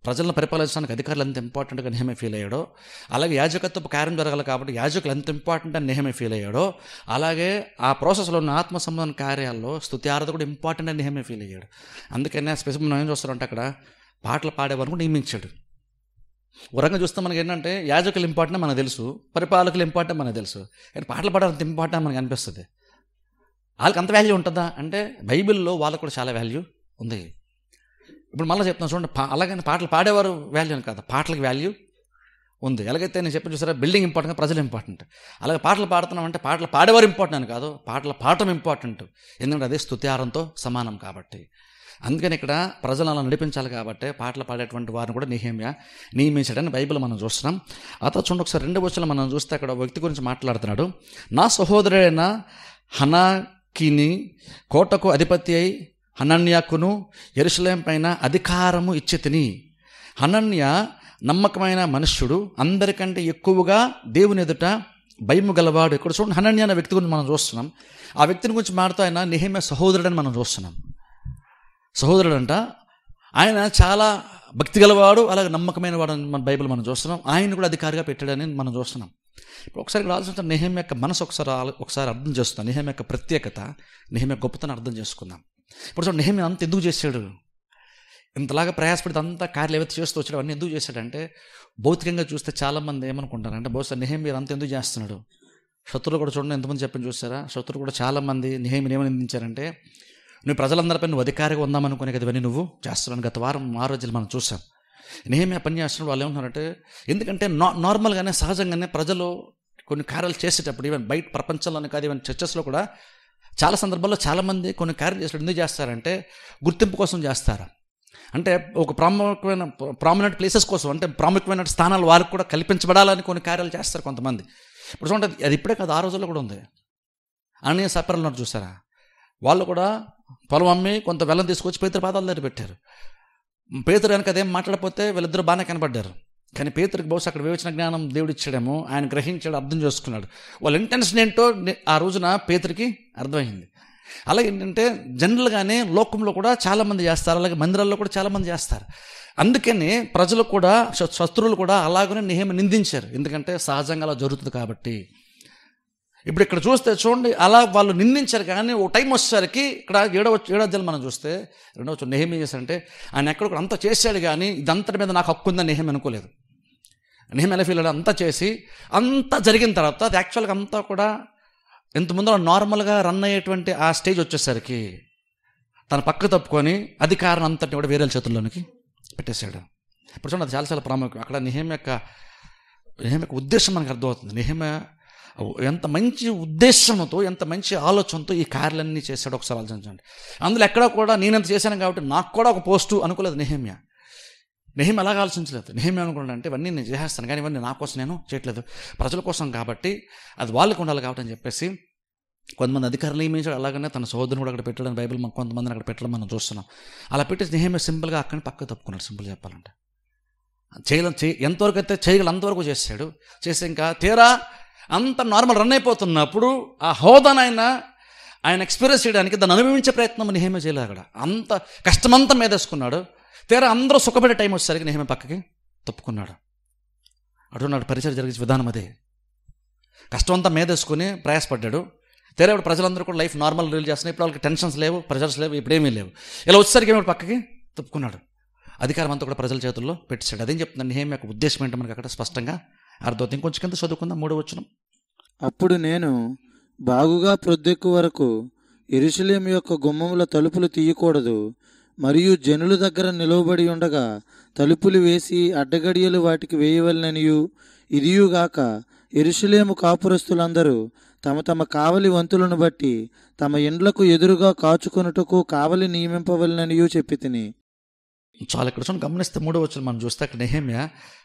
ప్రజలను పరిపాలించడానికి అధికారులు ఎంత ఇంపార్టెంట్గా నెహెమ్యా ఫీల్ అయ్యాడో, అలాగే యాజకత్వపు కార్యం జరగాలి కాబట్టి యాజకులు ఎంత ఇంపార్టెంట్ అని నెహెమ్యా ఫీల్ అయ్యాడో, అలాగే ఆ ప్రాసెస్లో ఉన్న ఆత్మ సంబంధ కార్యాల్లో స్తుతి ఆరాధన కూడా ఇంపార్టెంట్ అని నెహెమ్యా ఫీల్ అయ్యాడు. అందుకనే స్పెసిఫిక్ మనం ఏం చూస్తారంటే అక్కడ పాటలు పాడేవారు నియమించాడు. ఒక రకంగా చూస్తే మనకి ఏంటంటే యాజకులు ఇంపార్టెంట్ మనకు తెలుసు, పరిపాలకులు ఇంపార్టెంట్ మనకు తెలుసు, కానీ పాటలు పాడేంత ఇంపార్టెంట్ మనకు అనిపిస్తుంది. వాళ్ళకి అంత వాల్యూ ఉంటుందా అంటే బైబిల్లో వాళ్ళకు కూడా చాలా వాల్యూ ఉంది. ఇప్పుడు మళ్ళీ చెప్తాను చూడండి, అలాగని పాటలు పాడేవారు వాల్యూ అని కాదు, పాటలకు వాల్యూ ఉంది. ఎలాగైతే నేను చెప్పి చూసారా బిల్డింగ్ ఇంపార్టెంట్, ప్రజలు ఇంపార్టెంట్. అలాగే పాటలు పాడుతున్నామంటే పాటలు పాడేవారు ఇంపార్టెంట్ అని కాదు, పాటలు పాడటం ఇంపార్టెంట్. ఎందుకంటే అదే స్తుత్యారంతో సమానం కాబట్టి. అందుకని ఇక్కడ ప్రజలు అలా నడిపించాలి కాబట్టి పాటలు పాడేటువంటి వారిని కూడా నెహెమ్యా నియమించాడని బైబిల్ మనం చూస్తున్నాం. ఆ తర్వాత చూడండి ఒకసారి 2వ వచనంలో మనం చూస్తే అక్కడ వ్యక్తి గురించి మాట్లాడుతున్నాడు. నా సహోదరుడైన హనాకీని కోటకు అధిపతి అయి హనన్యాకును యెరూషలేము పైన అధికారము ఇచ్చి తిని. హనన్య నమ్మకమైన మనుష్యుడు, అందరికంటే ఎక్కువగా దేవుని ఎదుట భయము గలవాడు. ఇక్కడ చూడండి హనన్య అనే వ్యక్తి గురించి మనం చూస్తున్నాం. ఆ వ్యక్తిని గురించి మాట్లాడుతూ ఆయన నెహెమ్యా సహోదరుడని మనం చూస్తున్నాం. సహోదరుడు అంట, ఆయన చాలా భక్తి గలవాడు, అలాగే నమ్మకమైన వాడు అని మన బైబిల్ మనం చూస్తున్నాం. ఆయన కూడా అధికారిగా పెట్టాడని మనం చూస్తున్నాం. ఇప్పుడు ఒకసారి ఇక్కడ ఆలోచించిన నెహెమ్యా యొక్క మనసు ఒకసారి అర్థం చేస్తున్నాం. నెహెమ్యా యొక్క ప్రత్యేకత, నెహెమ్యా గొప్పతనం అర్థం చేసుకుందాం. ఇప్పుడు చూడండి నెహెమ్యా అంత ఎందుకు చేశాడు, ఇంతలాగా ప్రయాసపడి అంతా కార్యాలు ఏవైతే చేస్తూ వచ్చాడు అవన్నీ ఎందుకు చేశాడంటే, భౌతికంగా చూస్తే చాలామంది ఏమనుకుంటారంటే బహుశా నెహెమ్యా అంత ఎందుకు చేస్తున్నాడు. శత్రువులు కూడా చూడండి ఎంతమంది చెప్పని చూస్తారా, శత్రువులు కూడా చాలామంది నెహెమ్యాని ఏమని నిందించారంటే, నువ్వు ప్రజలందరిపై నువ్వు అధికారిగా ఉందామనుకునే కదా ఇవన్నీ నువ్వు చేస్తున్నాను. గత వారం 6 రోజులు మనం చూసాం. నెహెమ్యా పని చేస్తున్న వాళ్ళు ఏమంటున్నారంటే, ఎందుకంటే నార్మల్గానే సహజంగానే ప్రజలు కొన్ని కార్యాలు చేసేటప్పుడు ఈవెన్ బయట ప్రపంచంలోనే కాదు, ఈవెన్ చర్చెస్లో కూడా చాలా సందర్భాల్లో చాలామంది కొన్ని కార్యాలు చేసేటప్పుడు ఎందుకు చేస్తారంటే గుర్తింపు కోసం చేస్తారు. అంటే ఒక ప్రామినెంట్ ప్లేసెస్ కోసం, అంటే ప్రాముఖ్యమైన స్థానాలు వారికి కూడా కల్పించబడాలని కొన్ని కార్యాలు చేస్తారు కొంతమంది. ఇప్పుడు చూడండి అది ఇప్పుడే కాదు, ఆ రోజుల్లో కూడా ఉంది. అననీయ సప్ఫీరాలు చూసారా, వాళ్ళు కూడా పొలం అమ్మి కొంత వెల్లం తీసుకొచ్చి పేతురు పాదాల దగ్గర పెట్టారు. పేతురు కనుక అదేం మాట్లాడకపోతే వీళ్ళిద్దరూ బాగానే కనబడ్డారు. కానీ పేతురికి బహుశా అక్కడ వివేచన జ్ఞానం దేవుడు ఇచ్చాడేమో, ఆయన గ్రహించాడు, అర్థం చేసుకున్నాడు. వాళ్ళ ఇంటెన్షన్ ఏంటో ఆ రోజున పేతురికి అర్థమైంది. అలాగే ఏంటంటే జనరల్గానే లోకంలో కూడా చాలామంది చేస్తారు, అలాగే మందిరాల్లో కూడా చాలామంది చేస్తారు. అందుకని ప్రజలు కూడా శత్రువులు కూడా అలాగనే నెహెమ్యా నిందించారు, ఎందుకంటే సహజంగా అలా జరుగుతుంది కాబట్టి. ఇప్పుడు ఇక్కడ చూస్తే చూడండి అలా వాళ్ళు నిందించారు. కానీ ఓ టైం వచ్చేసరికి ఇక్కడ ఏడాది మనం చూస్తే 2వ వచనం నెహెమ్యా చేశారంటే, ఆయన ఎక్కడ కూడా అంతా చేశాడు కానీ ఇదంతటి మీద నాకు హక్కు ఉందని నెహెమ్యా అనుకోలేదు. నెహెమ్యా ఎలా ఫీల్ అయ్యాడు, అంతా చేసి అంతా జరిగిన తర్వాత అది యాక్చువల్గా అంతా కూడా ఇంతకుముందు నార్మల్గా రన్ అయ్యేటువంటి ఆ స్టేజ్ వచ్చేసరికి తన పక్క తప్పుకొని అధికారం అంతటిని కూడా వేరే చేతుల్లోనికి పెట్టేశాడు. ఇప్పుడు చూడండి అది చాలా చాలా ప్రాముఖ్యం. అక్కడ నెహెమ్యా యొక్క ఉద్దేశం మనకు అర్థమవుతుంది. నెహెమ్యా ఎంత మంచి ఉద్దేశంతో, ఎంత మంచి ఆలోచనతో ఈ కార్యాలన్నీ చేశాడు ఒకసారి ఆలోచించండి. అందులో ఎక్కడ కూడా నేనంత చేశాను కాబట్టి నాకు కూడా ఒక పోస్టు అనుకోలేదు నెహెమ్యా. అలాగా ఆలోచించలేదు. నెహెమ్యా అనుకున్నాడు అంటే ఇవన్నీ నేను చేసేస్తాను కానీ ఇవన్నీ నా కోసం నేను చేయట్లేదు, ప్రజల కోసం కాబట్టి అది వాళ్ళకి ఉండాలి కాబట్టి అని చెప్పేసి కొంతమంది అధికారులు నియమించాడు. అలాగనే తన సోదరుని కూడా అక్కడ పెట్టాడని బైబిల్ కొంతమందిని అక్కడ పెట్టడం మనం చూస్తున్నాం. అలా పెట్టేసి నెహెమ్యా సింపుల్గా అక్కడిని పక్కకు తప్పుకున్నాడు. సింపుల్ చెప్పాలంటే ఎంతవరకు అయితే చేయగల అంతవరకు చేశాడు. చేసి ఇంకా తీరా అంత నార్మల్ రన్ అయిపోతున్నప్పుడు ఆ హోదానైనా ఆయన ఎక్స్పీరియన్స్ చేయడానికి దాన్ని అనుభవించే ప్రయత్నం నెహెమ్యా చేయలేదు. అక్కడ అంత కష్టమంతా మీదేసుకున్నాడు. తీరా అందరూ సుఖపడే టైం వచ్చేసరికి నెహెమ్యా పక్కకి తప్పుకున్నాడు. అటున్నాడు పరిచయం జరిగే విధానం అదే. కష్టమంతా మీదేసుకుని ప్రయాసపడ్డాడు. తీరా ఇప్పుడు ప్రజలందరూ కూడా లైఫ్ నార్మల్ రీల్ చేస్తున్నాయి. ఇప్పుడు వాళ్ళకి టెన్షన్స్ లేవు, ప్రెషర్స్ లేవు, ఇప్పుడేమీ లేవు. ఇలా వచ్చేసరికి ఏమి పక్కకి తప్పుకున్నాడు. అధికారం అంతా కూడా ప్రజల చేతుల్లో పెట్టాడు. అదేం చెప్తున్నాను నెహెమ్యా యొక్క ఉద్దేశం ఏంటో మనకి అక్కడ స్పష్టంగా అర్థమవుతుంది. ఇంకొంచెం కింద చదువుకుందాం 3వ వచనం. అప్పుడు నేను బాగుగా ప్రొద్దెక్కు వరకు యెరూషలేము యొక్క గుమ్మముల తలుపులు తీయకూడదు, మరియు జనుల దగ్గర నిలవబడి ఉండగా తలుపులు వేసి అడ్డగడియలు వాటికి వేయవలననియు, ఇదియుగాక యెరూషలేము కాపురస్తులందరూ తమ తమ కావలి వంతులను బట్టి తమ ఇండ్లకు ఎదురుగా కాచుకొనుటకు కావలి నియమింపవలననియు చెప్పి తిని. చాలా ఇక్కడ చూడండి గమనిస్తే 3వ వచనం మనం చూస్తే అక్కడ నెహెమ్యా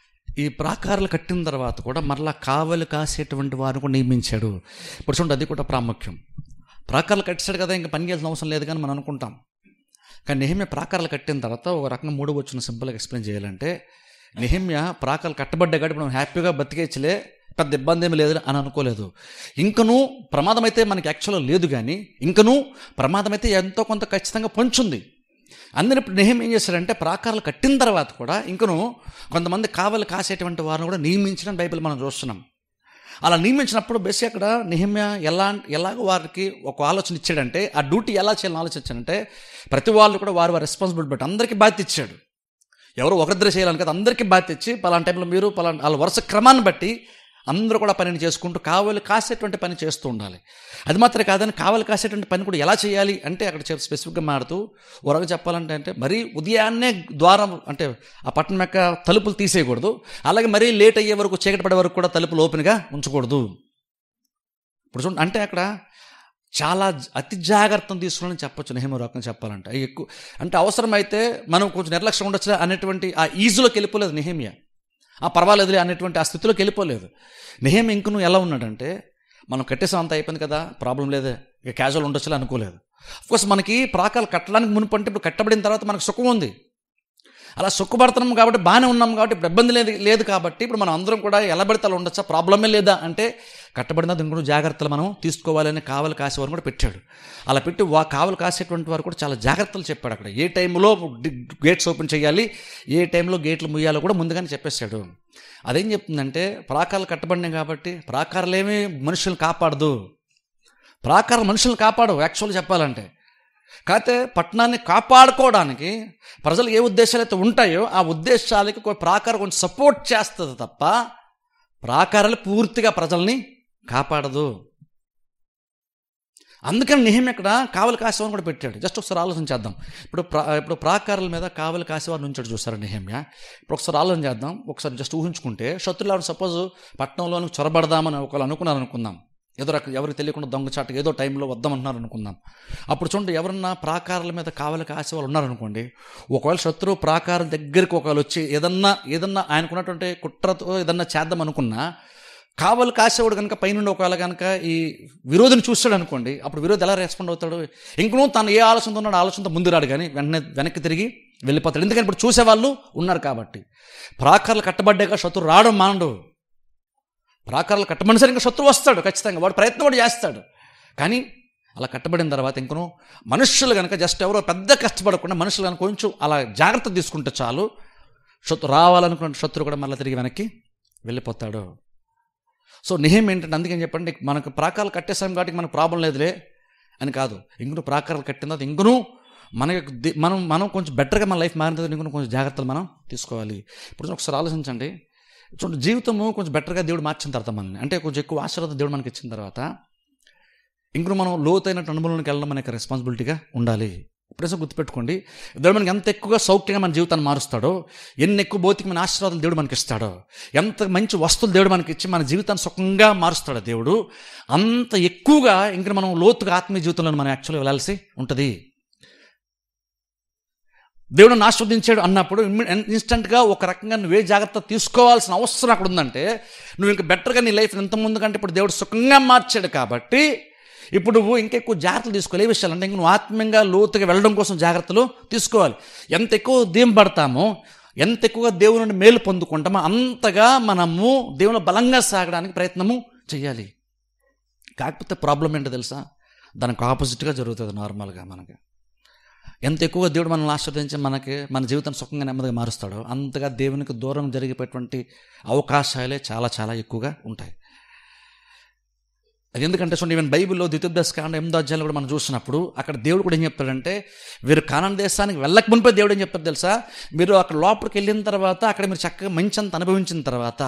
ఈ ప్రాకారాలు కట్టిన తర్వాత కూడా మరలా కావలి కాసేటువంటి వారిని కూడా నియమించాడు. ఇప్పుడు చూడండి అది కూడా ప్రాముఖ్యం. ప్రాకారాలు కట్టాడు కదా ఇంకా పని చేయాల్సిన అవసరం లేదు కానీ మనం అనుకుంటాం. కానీ నెహెమ్యా ప్రాకారాలు కట్టిన తర్వాత ఒక రకంగా 3వ వచనం సింపుల్గా ఎక్స్ప్లెయిన్ చేయాలంటే, నెహెమ్యా ప్రాకారాలు కట్టబడ్డా కాబట్టి మనం హ్యాపీగా బతికేచ్చలే, పెద్ద ఇబ్బంది ఏమి లేదు అని అనుకోలేదు. ఇంకనూ ప్రమాదం అయితే మనకి యాక్చువల్గా లేదు, కానీ ఇంకనూ ప్రమాదం అయితే ఎంతో కొంత ఖచ్చితంగా పొంచుంది. అందుకని ఇప్పుడు నెహెమ్యా ఏం చేశాడంటే ప్రాకారాలు కట్టిన తర్వాత కూడా ఇంకను కొంతమంది కావలి కాసేటువంటి వారిని కూడా నియమించడం బైబిల్ మనం చూస్తున్నాం. అలా నియమించినప్పుడు బేసిక్ అక్కడ నెహెమ్యా ఎలాగ వారికి ఒక ఆలోచన ఇచ్చాడంటే ఆ డ్యూటీ ఎలా చేయాలని ఆలోచించాడంటే ప్రతి వాళ్ళు కూడా వారి రెస్పాన్సిబిలిటీ బట్టి అందరికీ బాధ్యత ఇచ్చాడు. ఎవరు ఒకరిద్దరు చేయాలని కదా, అందరికీ బాధ్యత ఇచ్చి పలానా టైంలో మీరు పలానా వాళ్ళ వరుస క్రమాన్ని బట్టి అందరూ కూడా పనిని చేసుకుంటూ కావలి కాసేటువంటి పని చేస్తూ ఉండాలి. అది మాత్రమే కాదని కావలి కాసేటువంటి పని కూడా ఎలా చేయాలి అంటే అక్కడ స్పెసిఫిక్గా మాడుతూ వరకు చెప్పాలంటే అంటే మరీ ఉదయాన్నే ద్వారం అంటే ఆ పట్టణం యొక్క తలుపులు తీసేయకూడదు, అలాగే మరీ లేట్ అయ్యే వరకు చీకటి పడే వరకు కూడా తలుపులు ఓపెన్గా ఉంచకూడదు. ఇప్పుడు చూడండి, అంటే అక్కడ చాలా అతి జాగ్రత్తను తీసుకోవాలని చెప్పొచ్చు నెహెమ్యా రకంగా చెప్పాలంటే. ఎక్కువ అంటే అవసరమైతే మనం కొంచెం నిర్లక్ష్యం ఉండొచ్చు అనేటువంటి ఆ ఈజీలోకి వెళ్ళిపోలేదు నెహెమ్యా. పర్వాలేదులే అనేటువంటి ఆ స్థితిలోకి వెళ్ళిపోలేదు. నెహెమ్యా ఇంకను ఎలా ఉన్నాడంటే మనం కట్టేసాం అంత అయిపోయింది కదా, ప్రాబ్లం లేదే, ఇక క్యాజువల్ ఉండొచ్చులే అనుకోలేదు. అఫ్కోర్స్ మనకి ప్రాకారాలు కట్టడానికి మునుపు అంటే ఇప్పుడు కట్టబడిన తర్వాత మనకు సుఖం ఉంది, అలా సుఖపడుతున్నాం కాబట్టి బాగానే ఉన్నాం కాబట్టి ఇప్పుడు ఇబ్బంది లేదు కాబట్టి ఇప్పుడు మనం అందరం కూడా ఎలా పడితే అలా ఉండొచ్చా, ప్రాబ్లమే లేదా అంటే కట్టబడిన ఇంకొన్ని జాగ్రత్తలు మనం తీసుకోవాలని కావలి కాసేవారు కూడా పెట్టాడు. అలా పెట్టి కావలి కాసేటువంటి వారు కూడా చాలా జాగ్రత్తలు చెప్పాడు. అక్కడ ఏ టైంలో గేట్స్ ఓపెన్ చేయాలి, ఏ టైంలో గేట్లు ముయ్యాలో కూడా ముందుగానే చెప్పేశాడు. అదేం చెప్తుందంటే ప్రాకారాలు కట్టబడినాయి కాబట్టి ప్రాకారాలేమీ మనుషులను కాపాడదు, ప్రాకారాలు మనుషులను కాపాడవు యాక్చువల్గా చెప్పాలంటే. కాకపోతే పట్టణాన్ని కాపాడుకోవడానికి ప్రజలు ఏ ఉద్దేశాలు అయితే ఉంటాయో ఆ ఉద్దేశాలకి ప్రాకారం కొంచెం సపోర్ట్ చేస్తుంది తప్ప ప్రాకారాలు పూర్తిగా ప్రజల్ని కాపాడదు. అందుకని నెహెమ్యా ఇక్కడ కావలి కాసేవారిని కూడా పెట్టాడు. జస్ట్ ఒకసారి ఆలోచన చేద్దాం. ఇప్పుడు ప్రాకారాల మీద కావలి కాసేవారిని ఉంచాడు చూసారా నెహెమ్యా. ఇప్పుడు ఒకసారి ఆలోచన చేద్దాం. ఒకసారి జస్ట్ ఊహించుకుంటే శత్రులు ఎవరు సపోజ్ పట్టణంలో చొరబడదామని ఒకళ్ళు అనుకున్నారనుకుందాం, ఎవరికి తెలియకుండా దొంగచాటుగా ఏదో టైంలో వద్దామంటున్నారు అనుకుందాం. అప్పుడు చూడండి, ఎవరన్నా ప్రాకారాల మీద కావలి కాసేవాళ్ళు ఉన్నారనుకోండి, ఒకవేళ శత్రువు ప్రాకారం దగ్గరికి ఒకవేళ వచ్చి ఏదన్నా ఆయనకున్నటువంటి కుట్రతో ఏదన్నా చేద్దాం అనుకున్నా కావలి కాసేవాడు కనుక పైనుండి ఒకవేళ కనుక ఈ విరోధిని చూస్తాడు అనుకోండి, అప్పుడు విరోధి ఎలా రెస్పాండ్ అవుతాడు? ఇంకనూ తను ఏ ఆలోచనతో ఉన్నాడు ఆలోచనతో ముందు రాడు, కానీ వెనక్కి తిరిగి వెళ్ళిపోతాడు. ఎందుకంటే ఇప్పుడు చూసేవాళ్ళు ఉన్నారు కాబట్టి. ప్రాకారాలు కట్టబడ్డాక శత్రువు రావడం మానడు. ప్రాకారాలు కట్టబడిన సరే ఇంకా శత్రువు వస్తాడు ఖచ్చితంగా, వాడు ప్రయత్నం కూడా చేస్తాడు. కానీ అలా కట్టబడిన తర్వాత ఇంకను మనుషులు కనుక జస్ట్ ఎవరో పెద్ద కష్టపడకుండా మనుషులు కనుక కొంచెం అలా జాగ్రత్త తీసుకుంటే చాలు, శత్రు రావాలనుకున్న శత్రువు కూడా మళ్ళీ తిరిగి వెనక్కి వెళ్ళిపోతాడు. సో నెహెమ్యా ఏంటంటే అందుకని చెప్పండి, మనకు ప్రాకారాలు కట్టేసాం కాబట్టి మనకు ప్రాబ్లం లేదులే అని కాదు. ఇంకను ప్రాకారాలు కట్టిన తర్వాత ఇంకను మనం కొంచెం బెటర్గా మన లైఫ్ మారిన తర్వాత ఇంకను కొంచెం జాగ్రత్తలు మనం తీసుకోవాలి. ఇప్పుడు ఒకసారి ఆలోచించండి, చూడండి, జీవితము కొంచెం బెటర్గా దేవుడు మార్చిన తర్వాత మనల్ని అంటే కొంచెం ఎక్కువ ఆశీర్వాదం దేవుడు మనకి ఇచ్చిన తర్వాత ఇంకను మనం లోతైన అనుభవంలోకి వెళ్ళడం మనకి రెస్పాన్సిబిలిటీగా ఉండాలి. ఇప్పుడే గుర్తుపెట్టుకోండి, దేవుడు మనకి ఎంత ఎక్కువగా సౌఖ్యంగా మన జీవితాన్ని మారుస్తాడో, ఎన్ని ఎక్కువ భౌతికమైన ఆశీర్వాదాలు దేవుడు మనకి ఇస్తాడో, ఎంత మంచి వస్తువులు దేవుడు మనకి ఇచ్చి మన జీవితాన్ని సుఖంగా మారుస్తాడో దేవుడు, అంత ఎక్కువగా ఇంక మనం లోతుగా ఆత్మీయ జీవితంలో మనం యాక్చువల్గా వెళ్ళాల్సి ఉంటుంది. దేవుడిని ఆస్వాదించాడు అన్నప్పుడు ఇన్స్టెంట్గా ఒక రకంగా నువ్వే జాగ్రత్త తీసుకోవాల్సిన అవసరం అక్కడ ఉందంటే నువ్వు ఇంకా బెటర్గా నీ లైఫ్ ఎంత ముందు కంటే ఇప్పుడు దేవుడు సుఖంగా మార్చాడు కాబట్టి ఇప్పుడు నువ్వు ఇంకెక్కువ జాగ్రత్తలు తీసుకోవాలి. ఏ విషయాలు అంటే ఇంక నువ్వు ఆత్మీయంగా లోతుగా వెళ్ళడం కోసం జాగ్రత్తలు తీసుకోవాలి. ఎంత ఎక్కువ దీయం పడతామో, ఎంత ఎక్కువగా దేవుని నుండి మేలు పొందుకుంటామో అంతగా మనము దేవుని బలంగా సాగడానికి ప్రయత్నము చేయాలి. కాకపోతే ప్రాబ్లం ఏంటో తెలుసా, దానికి ఆపోజిట్గా జరుగుతుంది. నార్మల్గా మనకి ఎంత ఎక్కువగా దేవుడు మనల్ని ఆశీర్వదించి మన జీవితం సుఖంగా నెమ్మదిగా మారుస్తాడో అంతగా దేవునికి దూరం జరిగేటటువంటి అవకాశాలే చాలా చాలా ఎక్కువగా ఉంటాయి. అది ఎందుకంటే చూడండి, ఈవెన్ బైబిల్లో ద్వితీయోపదేశకాండం 8వ అధ్యాయంలో కూడా మనం చూసినప్పుడు అక్కడ దేవుడు కూడా ఏం చెప్తాడంటే, వీరు కానాను దేశానికి వెళ్ళక మునిపే దేవుడు ఏం చెప్తాడు తెలుసా, మీరు అక్కడ లోపలికి వెళ్ళిన తర్వాత అక్కడ మీరు చక్కగా మంచి అంత అనుభవించిన తర్వాత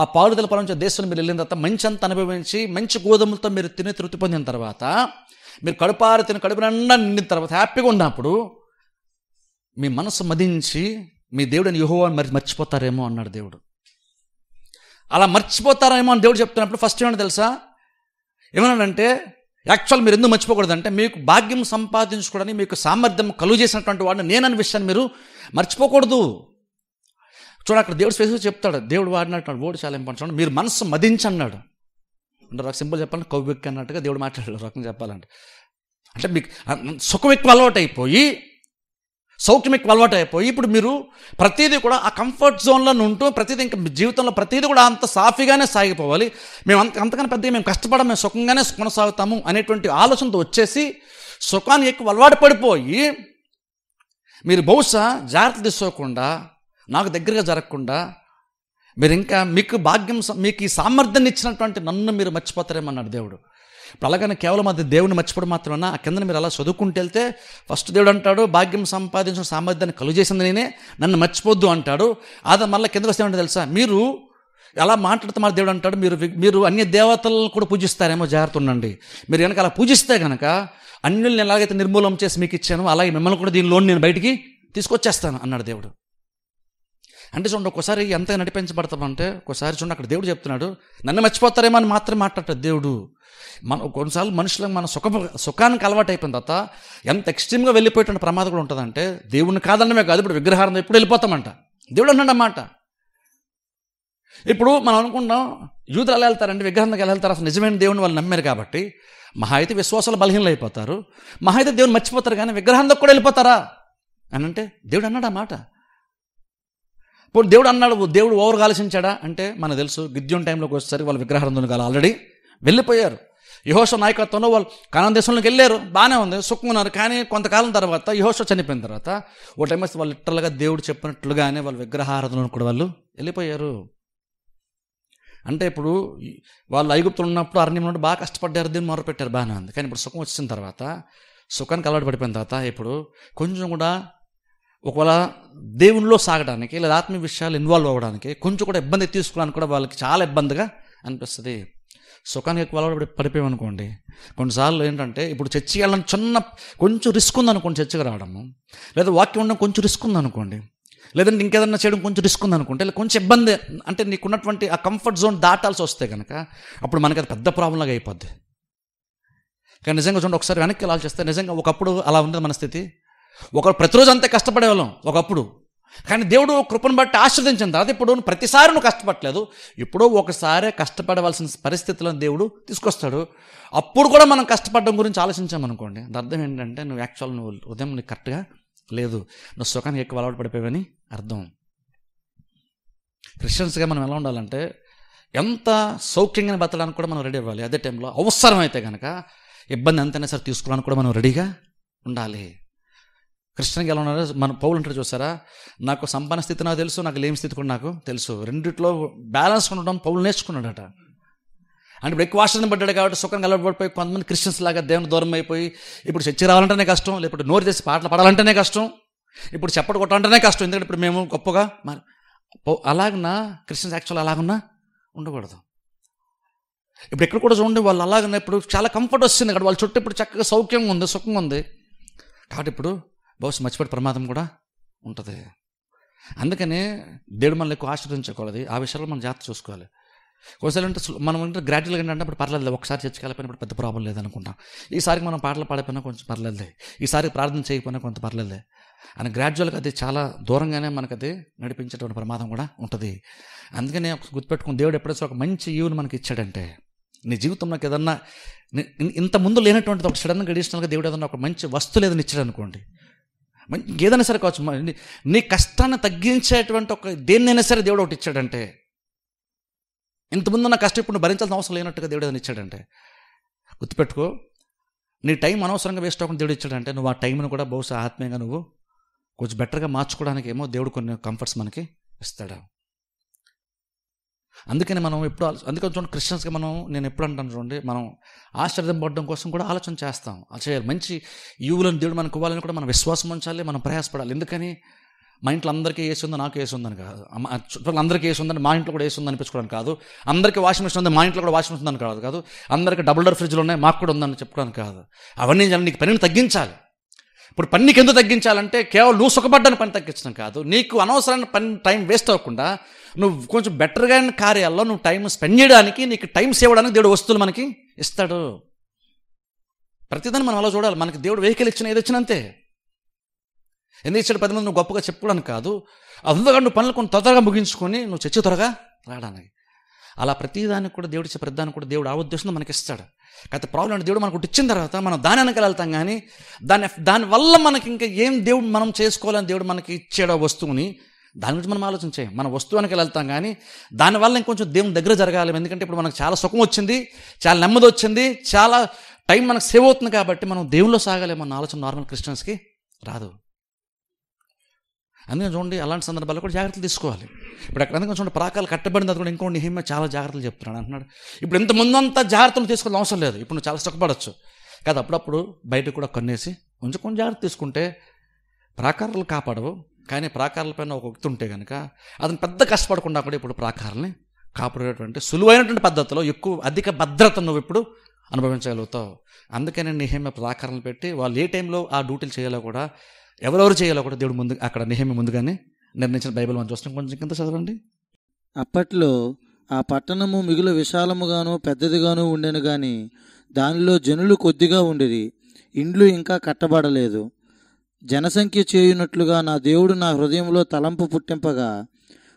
ఆ పాడుదల పరంచే దేశంలో మీరు వెళ్ళిన తర్వాత మంచి అంత అనుభవించి మంచి గోధుమలతో మీరు తిని తృప్తి పొందిన తర్వాత మీరు కడుపారు తిని కడుపు నిండా నిండిన తర్వాత హ్యాపీగా ఉన్నప్పుడు మీ మనసు మదించి మీ దేవుడిని యెహోవాను మర్చిపోతారేమో అన్నాడు దేవుడు. అలా మర్చిపోతారేమో అని దేవుడు చెప్తున్నప్పుడు ఫస్ట్ ఏమన్నా తెలుసా, ఏమన్నాడంటే యాక్చువల్ మీరు ఎందుకు మర్చిపోకూడదంటే మీకు భాగ్యం సంపాదించుకోవడానికి మీకు సామర్థ్యం కలుగు చేసినటువంటి వాడిని నేనని విషయాన్ని మీరు మర్చిపోకూడదు. చూడ అక్కడ దేవుడు స్పెసిఫిక్ చెప్తాడు, దేవుడు వాడినట్టు వర్డ్ చాలా ఇంపార్టెంట్. చూడండి, మీరు మనసు మదించి అన్నాడు అంటే ఒక సింపుల్ చెప్పాలంటే కవ్వెక్కి అన్నట్టుగా దేవుడు మాట్లాడాడు రకం చెప్పాలంటే. అంటే మీకు సుఖం ఎక్కువ అలవాటు అయిపోయి సౌఖ్యం ఎక్కువ అలవాటు అయిపోయి ఇప్పుడు మీరు ప్రతిదీ కూడా ఆ కంఫర్ట్ జోన్లో ఉంటూ ప్రతిదీ ఇంకా జీవితంలో ప్రతిదీ కూడా అంత సాఫీగానే సాగిపోవాలి, మేము అంతకన్నా పెద్దగా మేము కష్టపడం మేము సుఖంగానే కొనసాగుతాము అనేటువంటి ఆలోచనతో వచ్చేసి సుఖాన్ని ఎక్కువ అలవాటు పడిపోయి మీరు బహుశా జాగ్రత్త తీసుకోకుండా, నాకు దగ్గరగా జరగకుండా మీరు ఇంకా మీకు భాగ్యం, మీకు ఈ సామర్థ్యాన్ని ఇచ్చినటువంటి నన్ను మీరు మర్చిపోతారేమన్నాడు దేవుడు. ఇప్పుడు అలాగనే కేవలం అది దేవుని మర్చిపోవడం మాత్రమేనా? ఆ కింద మీరు అలా చదువుకుంటూ వెళ్తే ఫస్ట్ దేవుడు అంటాడు, భాగ్యం సంపాదించిన సామర్థ్యాన్ని కలుగజేసింది నేనే, నన్ను మర్చిపోద్దు అంటాడు. అది మళ్ళీ కిందకు వస్తే ఏమంటే తెలుసా, మీరు అలా మాట్లాడితే మరి దేవుడు అంటాడు, మీరు అన్య దేవతలను కూడా పూజిస్తారేమో, జాగ్రత్త ఉండండి. మీరు కనుక అలా పూజిస్తే కనుక అన్యుల్ని ఎలాగైతే నిర్మూలన చేసి మీకు ఇచ్చాను, అలాగే మిమ్మల్ని కూడా దీనిలో నేను బయటికి తీసుకొచ్చేస్తాను అన్నాడు దేవుడు. అంటే చూడండి, ఒక్కోసారి ఎంతగా నడిపించబడతామంటే, ఒక్కోసారి చూడండి అక్కడ దేవుడు చెప్తున్నాడు, నన్ను మర్చిపోతారేమో అని మాత్రమే మాట్లాడతాడు దేవుడు. కొన్నిసార్లు మనుషులకు మన సుఖానికి అలవాటు అయిపోయిన తర్వాత ఎంత ఎక్స్ట్రీమ్గా వెళ్ళిపోయేటువంటి ప్రమాదం కూడా ఉంటుందంటే, దేవుడిని కాదన్నమే కాదు, ఇప్పుడు విగ్రహారం ఎప్పుడు వెళ్ళిపోతామంట. దేవుడు అన్నాడు అన్నమాట. ఇప్పుడు మనం అనుకుంటాం, యూదులు ఎలా వెళ్తారంటే విగ్రహానికి ఎలా వెళ్తారు? అసలు నిజమైన దేవుని వాళ్ళు నమ్మారు కాబట్టి మహా అయితే విశ్వాసాలు బలహీనలు అయిపోతారు, మహా అయితే దేవుని మర్చిపోతారు, కానీ విగ్రహానికి కూడా వెళ్ళిపోతారా అని అంటే దేవుడు అన్నాడు అన్నమాట. ఇప్పుడు దేవుడు అన్నాడు, దేవుడు ఓవర్గా ఆలోచించాడా అంటే మనకు తెలుసు, గిద్యోన్ టైంలోకి వచ్చేసరికి వాళ్ళు విగ్రహారాధనకు ఆల్రెడీ వెళ్ళిపోయారు. యెహోషువ నాయకత్వంలో వాళ్ళు కనాను దేశంలోకి వెళ్ళారు, బాగానే ఉంది, సుఖంగా ఉన్నారు. కానీ కొంతకాలం తర్వాత యెహోషువ చనిపోయిన తర్వాత ఓ టైం వస్తే వాళ్ళు లిటరల్గా దేవుడు చెప్పినట్లుగానే వాళ్ళు విగ్రహారాధనకు కూడా వాళ్ళు వెళ్ళిపోయారు. అంటే ఇప్పుడు వాళ్ళు ఐగుప్తులు ఉన్నప్పుడు అరణ్యంలో నుండి బాగా కష్టపడ్డారు, దీన్ని మొదలుపెట్టారు, బాగానే ఉంది. కానీ ఇప్పుడు సుఖం వచ్చిన తర్వాత, సుఖానికి అలవాటు పడిపోయిన తర్వాత ఇప్పుడు కొంచెం కూడా ఒకవేళ దేవునిలో సాగడానికి లేదా ఆత్మీయ విషయాలు ఇన్వాల్వ్ అవ్వడానికి కొంచెం కూడా ఇబ్బంది తీసుకోవడానికి కూడా వాళ్ళకి చాలా ఇబ్బందిగా అనిపిస్తుంది. సుఖానికి ఎక్కువ అలవాటు పడిపోయామనుకోండి, కొన్నిసార్లు ఏంటంటే ఇప్పుడు చర్చికి వెళ్ళడం చిన్న కొంచెం రిస్క్ ఉందనుకోండి, చర్చికి రావడము, లేదా వాక్యం ఉండడం కొంచెం రిస్క్ ఉందనుకోండి, లేదంటే ఇంకేదన్నా చేయడం కొంచెం రిస్క్ ఉందనుకుంటే, లేదా కొంచెం ఇబ్బంది, అంటే నీకున్నటువంటి ఆ కంఫర్ట్ జోన్ దాటాల్సి వస్తే కనుక అప్పుడు మనకి అది పెద్ద ప్రాబ్లంలాగా అయిపోద్ది. కానీ నిజంగా చూడండి, ఒకసారి వెనక్కి వెళ్ళాల్సి వస్తే నిజంగా ఒకప్పుడు అలా ఉండేది మన స్థితి. ఒకరు ప్రతిరోజు అంతే కష్టపడేవాళ్ళం ఒకప్పుడు, కానీ దేవుడు కృపను బట్టి ఆశీర్వదించిన తర్వాత ఇప్పుడు ప్రతిసారి నువ్వు కష్టపడలేదు, ఎప్పుడో ఒకసారి కష్టపడవలసిన పరిస్థితుల్లో దేవుడు తీసుకొస్తాడు. అప్పుడు కూడా మనం కష్టపడడం గురించి ఆలోచించామనుకోండి, దాని అర్థం ఏంటంటే నువ్వు ఉదయం నీకు కరెక్ట్గా లేదు, నువ్వు సుఖానికి ఎక్కువ అలవాటు పడిపోయావని అర్థం. క్రిస్టియన్స్గా మనం ఎలా ఉండాలంటే, ఎంత సౌఖ్యంగా బతకడానికి కూడా మనం రెడీ అవ్వాలి. అదే టైంలో అవసరమైతే కనుక ఇబ్బంది ఎంతైనా సరే తీసుకోవడానికి కూడా మనం రెడీగా ఉండాలి. క్రిస్టియన్కి ఎలా ఉన్నారు? మన పౌలు అంటారు చూసారా, నాకు సంపన్న స్థితి నాకు తెలుసు, నాకు లేని స్థితి కూడా నాకు తెలుసు, రెండిట్లో బ్యాలెన్స్ ఉండడం పౌలు నేర్చుకున్నాడట. అంటే ఇప్పుడు ఎక్కువ ఆశ్రయం పడ్డాడు కాబట్టి సుఖంగా అలవాటు పడిపోయి కొంతమంది క్రిస్టియన్స్ లాగా దేవుని దూరం అయిపోయి ఇప్పుడు చర్చి రావాలంటేనే కష్టం, లేకపోతే నోరు చేసి పాటలు పాడాలంటేనే కష్టం, ఇప్పుడు చెప్పడు కొట్టాలంటేనే కష్టం, ఎందుకంటే ఇప్పుడు మేము గొప్పగా అలాగన్నా క్రిస్టియన్స్ యాక్చువల్ అలాగన్నా ఉండకూడదు. ఇప్పుడు ఎక్కడ కూడా చూడండి, వాళ్ళు అలాగన్నా ఇప్పుడు చాలా కంఫర్ట్ వస్తుంది ఇక్కడ, వాళ్ళ చుట్టూ ఇప్పుడు చక్కగా సౌఖ్యంగా ఉంది, సుఖంగా ఉంది, కాబట్టి ఇప్పుడు బహుశా మర్చిపోయే ప్రమాదం కూడా ఉంటుంది. అందుకనే దేవుడు మనల్ని ఎక్కువ ఆశ్రయించకూడదు, ఆ విషయాల్లో మనం జాగ్రత్త చూసుకోవాలి. ఒకసారి అంటే మనం అంటే గ్రాడ్యువల్గా ఏంటంటే ఇప్పుడు పర్లేదు, ఒకసారి చర్చికి వెళ్ళిపోయినా ఇప్పుడు పెద్ద ప్రాబ్లం లేదనుకుంటాం, ఈసారికి మనం పాటలు పాడైపోయినా కొంచెం పర్లేదులే, ఈసారి ప్రార్థన చేయకపోయినా కొంత పర్లేదులే అని గ్రాడ్యువల్గా అది చాలా దూరంగానే మనకు అది నడిపించేటువంటి ప్రమాదం కూడా ఉంటుంది. అందుకనే గుర్తుపెట్టుకుని, దేవుడు ఎప్పుడైతే ఒక మంచి ఈవుని మనకి ఇచ్చాడంటే, నీ జీవితంలోకి ఏదన్నా ఇంత ముందు లేనటువంటిది ఒక సడన్గా అడిషనల్గా దేవుడు ఏదన్నా ఒక మంచి వస్తువు లేదని ఇచ్చాడు అనుకోండి, ఏదైనా సరే కావచ్చు, నీ కష్టాన్ని తగ్గించేటువంటి ఒక దేన్నైనా సరే దేవుడు ఒకటి ఇచ్చాడంటే, ఇంతకుముందు నా కష్టం ఇప్పుడు భరించాల్సిన అవసరం లేనట్టుగా దేవుడు ఏదైనా ఇచ్చాడంటే గుర్తుపెట్టుకో, నీ టైం అనవసరంగా వేస్ట్ అవ్వకుండా దేవుడు ఇచ్చాడంటే నువ్వు ఆ టైంను కూడా బహుశా ఆత్మీయంగా నువ్వు కొంచెం బెటర్గా మార్చుకోవడానికి ఏమో దేవుడు కొన్ని కంఫర్ట్స్ మనకి ఇస్తాడు. అందుకని మనం అందుకని చూడండి, క్రిస్టియన్స్గా నేను ఎప్పుడు అంటాను చూడండి, మనం ఆశ్చర్యపడడం కోసం కూడా ఆలోచన చేస్తాం, అది చేయాలి. మంచి ఈవులను దేవుడు మనకు ఇవ్వాలని కూడా మనం విశ్వాసం ఉంచాలి, మనం ప్రయాసపడాలి. ఎందుకని మా ఇంట్లో అందరికీ ఏసి ఉందో నాకు ఏసి ఉందని కాదు, చుట్టూ అందరికీ ఏసి ఉందని మా ఇంట్లో కూడా ఏసి ఉందని అనిపించుకోవడానికి కాదు, అందరికీ వాషింగ్ మిషన్ ఉంది మా ఇంట్లో కూడా వాషింగ్ మిషన్ ఉందని కాదు, అందరికీ డబుల్ డోర్ ఫ్రిడ్జ్లు ఉన్నాయి మాకు కూడా ఉందని చెప్పుకోవడానికి కాదు. అవన్నీ నీకు పనిని తగ్గించాలి. ఇప్పుడు పనికి ఎందుకు తగ్గించాలంటే కేవలం నువ్వు సుఖపడ్డానికి పని తగ్గించడం కాదు, నీకు అనవసరమైన పని టైం వేస్ట్ అవ్వకుండా నువ్వు కొంచెం బెటర్గా కార్యాల్లో నువ్వు టైం స్పెండ్ చేయడానికి, నీకు టైం సేవ్ అవడానికి దేవుడు వస్తువులు మనకి ఇస్తాడు. ప్రతిదాన్ని మనం అలా చూడాలి. మనకి దేవుడు వెహికల్ ఇచ్చిన ఏది వచ్చినంతే, ఎందుకు ఇచ్చాడు 10 మంది నువ్వు గొప్పగా చెప్పుకోవడానికి కాదు, అందుగా నువ్వు పనులు కొన్ని త్వరగా ముగించుకొని నువ్వు చర్చి త్వరగా రావడానికి. అలా ప్రతిదానికి కూడా దేవుడు ఇచ్చే ప్రతిదానికి కూడా దేవుడు ఆ ఉద్దేశంతో మనకి ఇస్తాడు. కాకపోతే ప్రాబ్లం అంటే దేవుడు మనకు ఇచ్చిన తర్వాత మనం దాని వెనకాల వెళ్తాం, కానీ దానివల్ల మనకి ఇంకా ఏం దేవుడు మనం చేసుకోవాలని దేవుడు మనకి ఇచ్చాడు ఆ వస్తువుని, దాని గురించి మనం ఆలోచన చేయం. మన వస్తువు వెనకాల వెళ్తాం, కానీ దానివల్ల ఇంకొంచెం దేవుని దగ్గర జరగాలి. ఎందుకంటే ఇప్పుడు మనకు చాలా సుఖం వచ్చింది, చాలా నెమ్మది వచ్చింది, చాలా టైం మనకు సేవ్ అవుతుంది, కాబట్టి మనం దేవుల్లో సాగాలి. మన ఆలోచన నార్మల్ క్రిస్టియన్స్కి రాదు. అందుకని చూడండి, అలాంటి సందర్భాల్లో కూడా జాగ్రత్తలు తీసుకోవాలి. ఇప్పుడు అక్కడ అందుకని చూడండి, ప్రాకారాలు కట్టబడింది, అది కూడా ఇంకో నెహెమ్యా చాలా జాగ్రత్తలు చెప్తున్నాడు అంటున్నాడు. ఇప్పుడు ఇంత ముందంతా జాగ్రత్తలు తీసుకోవాల్సిన అవసరం లేదు, ఇప్పుడు నువ్వు చాలా సుఖపడవచ్చు కాదు. అప్పుడప్పుడు బయటకు కూడా కన్నేసి కొంచెం జాగ్రత్త తీసుకుంటే ప్రాకారాలు కాపాడవు, కానీ ప్రాకారాలపైన ఒక వ్యక్తి ఉంటే కనుక అతను పెద్ద కష్టపడకుండా కూడా ఇప్పుడు ప్రాకారాలని కాపాడేటువంటి సులువైనటువంటి పద్ధతిలో అధిక భద్రత నువ్వు ఇప్పుడు అనుభవించగలుగుతావు. అందుకని నెహెమ్యా ప్రాకారాలను పెట్టి వాళ్ళు ఏ టైంలో ఆ డ్యూటీలు చేయాలో కూడా, ఎవరెవరు చేయాలో కూడా దేవుడు ముందు అక్కడ నెహెమ్యా ముందుగానే నిర్ణయించిన బైబిల్ మనం చూస్తాం. కొంచెం కింద చదవండి. అప్పట్లో ఆ పట్టణము మిగులు విశాలముగాను పెద్దదిగాను ఉండెను గాని దానిలో జనులు కొద్దిగా ఉండిరి, ఇండ్లు ఇంకా కట్టబడలేదు. జనసంఖ్య చేయునట్లుగా నా దేవుడు నా హృదయంలో తలంపు పుట్టింపగా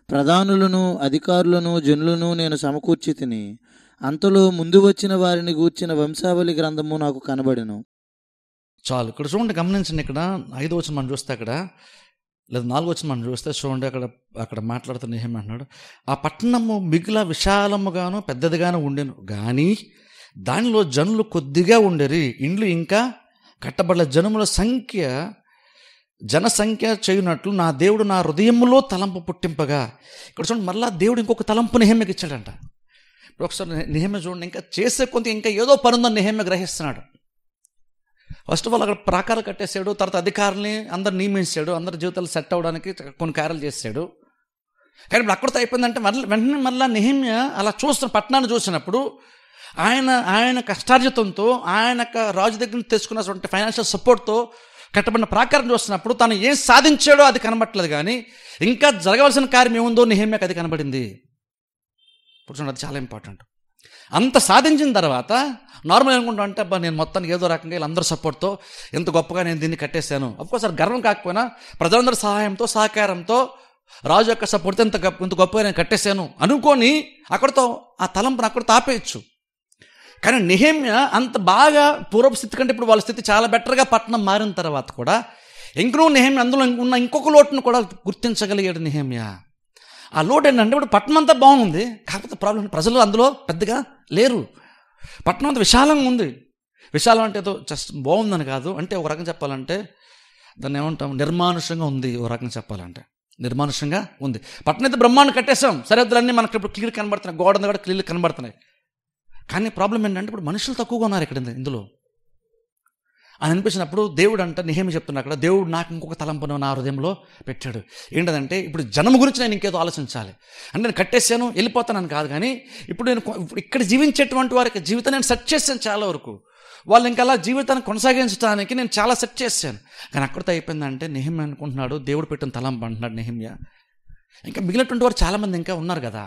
ప్రధానులను అధికారులను జనులను నేను సమకూర్చి తిని, అంతలో ముందు వచ్చిన వారిని గూర్చిన వంశావళి గ్రంథము నాకు కనబడెను. చాలు. ఇక్కడ చూడండి, గమనించండి. ఇక్కడ 5వ వచనం మనం చూస్తే, అక్కడ లేదా 4వ వచనం మనం చూస్తే చూడండి, అక్కడ మాట్లాడుతున్న నెహెమ్యా అంటున్నాడు, ఆ పట్టణము మిగుల విశాలముగాను పెద్దదిగాను ఉండెను కానీ దానిలో జనులు కొద్దిగా ఉండేరి, ఇండ్లు ఇంకా కట్టబడల జనసంఖ్య చేయునట్లు నా దేవుడు నా హృదయంలో తలంపు పుట్టింపగా. ఇక్కడ చూడండి, మళ్ళా దేవుడు ఇంకొక తలంపు నెహెమ్యాకి ఇచ్చాడంట. ఇప్పుడు ఒకసారి నెహెమ్యా చూడండి, ఇంకా చేసే కొంత ఇంకా ఏదో పనుందని నెహెమ్యా గ్రహిస్తున్నాడు. ఫస్ట్ ఆఫ్ ఆల్ అక్కడ ప్రాకారాలు కట్టేశాడు, తర్వాత అధికారులని అందరు నియమించాడు, అందరి జీవితాలు సెట్ అవ్వడానికి కొన్ని కార్యాలు చేశాడు. కానీ ఇప్పుడు అక్కడితో అయిపోయిందంటే వెంటనే మళ్ళీ నెహెమ్యా అలా చూస్తున్న పట్టణాన్ని చూసినప్పుడు ఆయన కష్టార్జితంతో ఆయన రాజు దగ్గర నుంచి తెచ్చుకున్నటువంటి ఫైనాన్షియల్ సపోర్ట్తో కట్టబడిన ప్రాకారం చూస్తున్నప్పుడు తను ఏం సాధించాడో అది కనబట్టలేదు, కానీ ఇంకా జరగవలసిన కార్యం ఏముందో నెహెమ్యాకి అది కనబడింది. ఇప్పుడు చూడండి, అది చాలా ఇంపార్టెంట్. అంత సాధించిన తర్వాత నార్మల్ అనుకుంటా అంటే, అబ్బా నేను మొత్తానికి ఏదో రకంగా వీళ్ళందరూ సపోర్ట్తో ఎంత గొప్పగా నేను దీన్ని కట్టేశాను. అఫ్కోర్స్ అది గర్వం కాకపోయినా ప్రజలందరి సహాయంతో సహకారంతో రాజు యొక్క సపోర్ట్తో ఇంత గొప్పగా నేను కట్టేశాను అనుకొని అక్కడితో ఆ తలంపును అక్కడితో ఆపేయచ్చు. కానీ నెహెమ్యా అంత బాగా పూర్వపు స్థితి కంటే ఇప్పుడు వాళ్ళ స్థితి చాలా బెటర్గా పట్టణం మారిన తర్వాత కూడా ఇంకనూ నెహెమ్యా అందులో ఉన్న ఇంకొక లోటును కూడా గుర్తించగలిగాడు నెహెమ్యా. ఆ లోటు ఏంటంటే, ఇప్పుడు పట్టణం అంతా బాగుంది, కాకపోతే ప్రాబ్లం ప్రజలు అందులో పెద్దగా లేరు. పట్టణం అంతా విశాలంగా ఉంది. విశాలం అంటే ఏదో జస్ట్ బాగుందని కాదు, అంటే ఒక రకంగా చెప్పాలంటే దాన్ని ఏమంటాం, నిర్మానుషంగా ఉంది. ఒక రకంగా చెప్పాలంటే నిర్మానుషంగా ఉంది. పట్టణం అయితే బ్రహ్మాండం కట్టేసాం, సరిహద్దులన్నీ మనకి ఇప్పుడు క్లియర్ కనబడుతున్నాయి, గోడ కూడా క్లియర్ కనబడుతున్నాయి. కానీ ప్రాబ్లం ఏంటంటే ఇప్పుడు మనుషులు తక్కువగా ఉన్నారు ఇక్కడ ఇందులో అని అనిపించినప్పుడు దేవుడు అంట నెహెమ్యా చెప్తున్నా అక్కడ, దేవుడు నాకు ఇంకొక తలంపును నా హృదయంలో పెట్టాడు. ఏంటంటే ఇప్పుడు జనం గురించి నేను ఇంకేదో ఆలోచించాలి. అంటే నేను కట్టేశాను వెళ్ళిపోతానని కాదు, కానీ ఇప్పుడు నేను ఇక్కడ జీవించేటువంటి వారికి జీవితం నేను సెట్ చేశాను. చాలా వరకు వాళ్ళు ఇంకా అలా జీవితాన్ని కొనసాగించడానికి నేను చాలా సెట్ చేశాను. కానీ అక్కడితో అయిపోయిందంటే నెహెమ్యా అనుకుంటున్నాడు, దేవుడు పెట్టిన తలంపు అంటున్నాడు నెహెమ్యా, ఇంకా మిగిలినటువంటి వారు చాలామంది ఇంకా ఉన్నారు కదా,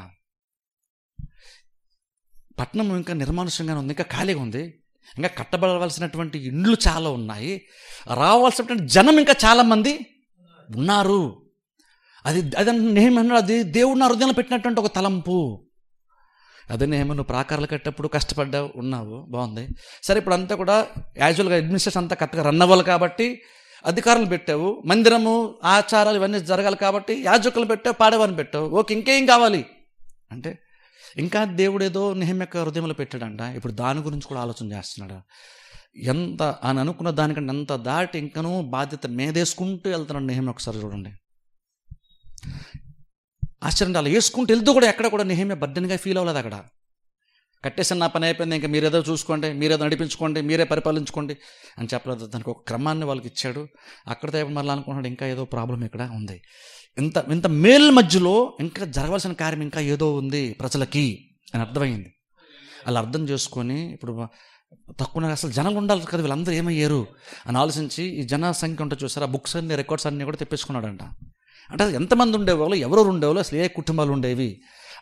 పట్టణం ఇంకా నిర్మానుషంగానే ఉంది, ఇంకా ఖాళీగా ఉంది, ఇంకా కట్టబడవలసినటువంటి ఇండ్లు చాలా ఉన్నాయి, రావాల్సినటువంటి జనం ఇంకా చాలామంది ఉన్నారు. అది నెహెమ్యా అది దేవుడు నా హృదయంలో పెట్టినటువంటి ఒక తలంపు. అదే నెహెమ్యా నువ్వు ప్రాకారాలు కట్టేటప్పుడు కష్టపడ్డావు, ఉన్నావు, బాగుంది. సరే ఇప్పుడు అంతా కూడా యాజువల్గా అడ్మినిస్ట్రేషన్ అంతా కరెక్ట్గా రన్ అవ్వాలి కాబట్టి అధికారులు పెట్టావు, మందిరము ఆచారాలు ఇవన్నీ జరగాలి కాబట్టి యాజకులు పెట్టావు, పాడేవారిని పెట్టావు, ఓకే ఇంకేం కావాలి అంటే ఇంకా దేవుడు ఏదో నెహెమ్యా హృదయంలో పెట్టాడంట. ఇప్పుడు దాని గురించి కూడా ఆలోచన చేస్తున్నాడు. ఎంత అని అనుకున్న దానికంటే ఎంత దాటి ఇంకనూ బాధ్యత మీదేసుకుంటూ వెళ్తున్నాడు నెహెమ్యా. ఒకసారి చూడండి, ఆశ్చర్యం. అలా వేసుకుంటూ వెళ్తూ కూడా ఎక్కడ కూడా నెహెమ్యా బర్డెన్గా ఫీల్ అవ్వలేదు. అక్కడ కట్టేసిన నా పని అయిపోయింది, ఇంకా మీరేదో చూసుకోండి, మీరేదో నడిపించుకోండి, మీరే పరిపాలించుకోండి అని చెప్పలేదు. దానికి ఒక క్రమాన్ని వాళ్ళకి ఇచ్చాడు. అక్కడితో మళ్ళీ అనుకున్నాడు ఇంకా ఏదో ప్రాబ్లం ఇక్కడ ఉంది, ఇంత మేల్ మధ్యలో ఇంకా జరగవలసిన కార్యం ఇంకా ఏదో ఉంది ప్రజలకి అని అర్థమైంది. అలా అర్థం చేసుకొని ఇప్పుడు తక్కువ అసలు జనాలు ఉండాలి కదా, వీళ్ళందరూ ఏమయ్యారు అని ఆలోచించి ఈ జన సంఖ్య ఉంటుంది చూసారు, ఆ బుక్స్ అన్ని రికార్డ్స్ అన్నీ కూడా తెప్పించుకున్నాడంట. అంటే ఎంతమంది ఉండేవాళ్ళు, ఎవరెవరు ఉండేవాళ్ళు, అసలు ఏ కుటుంబాలు ఉండేవి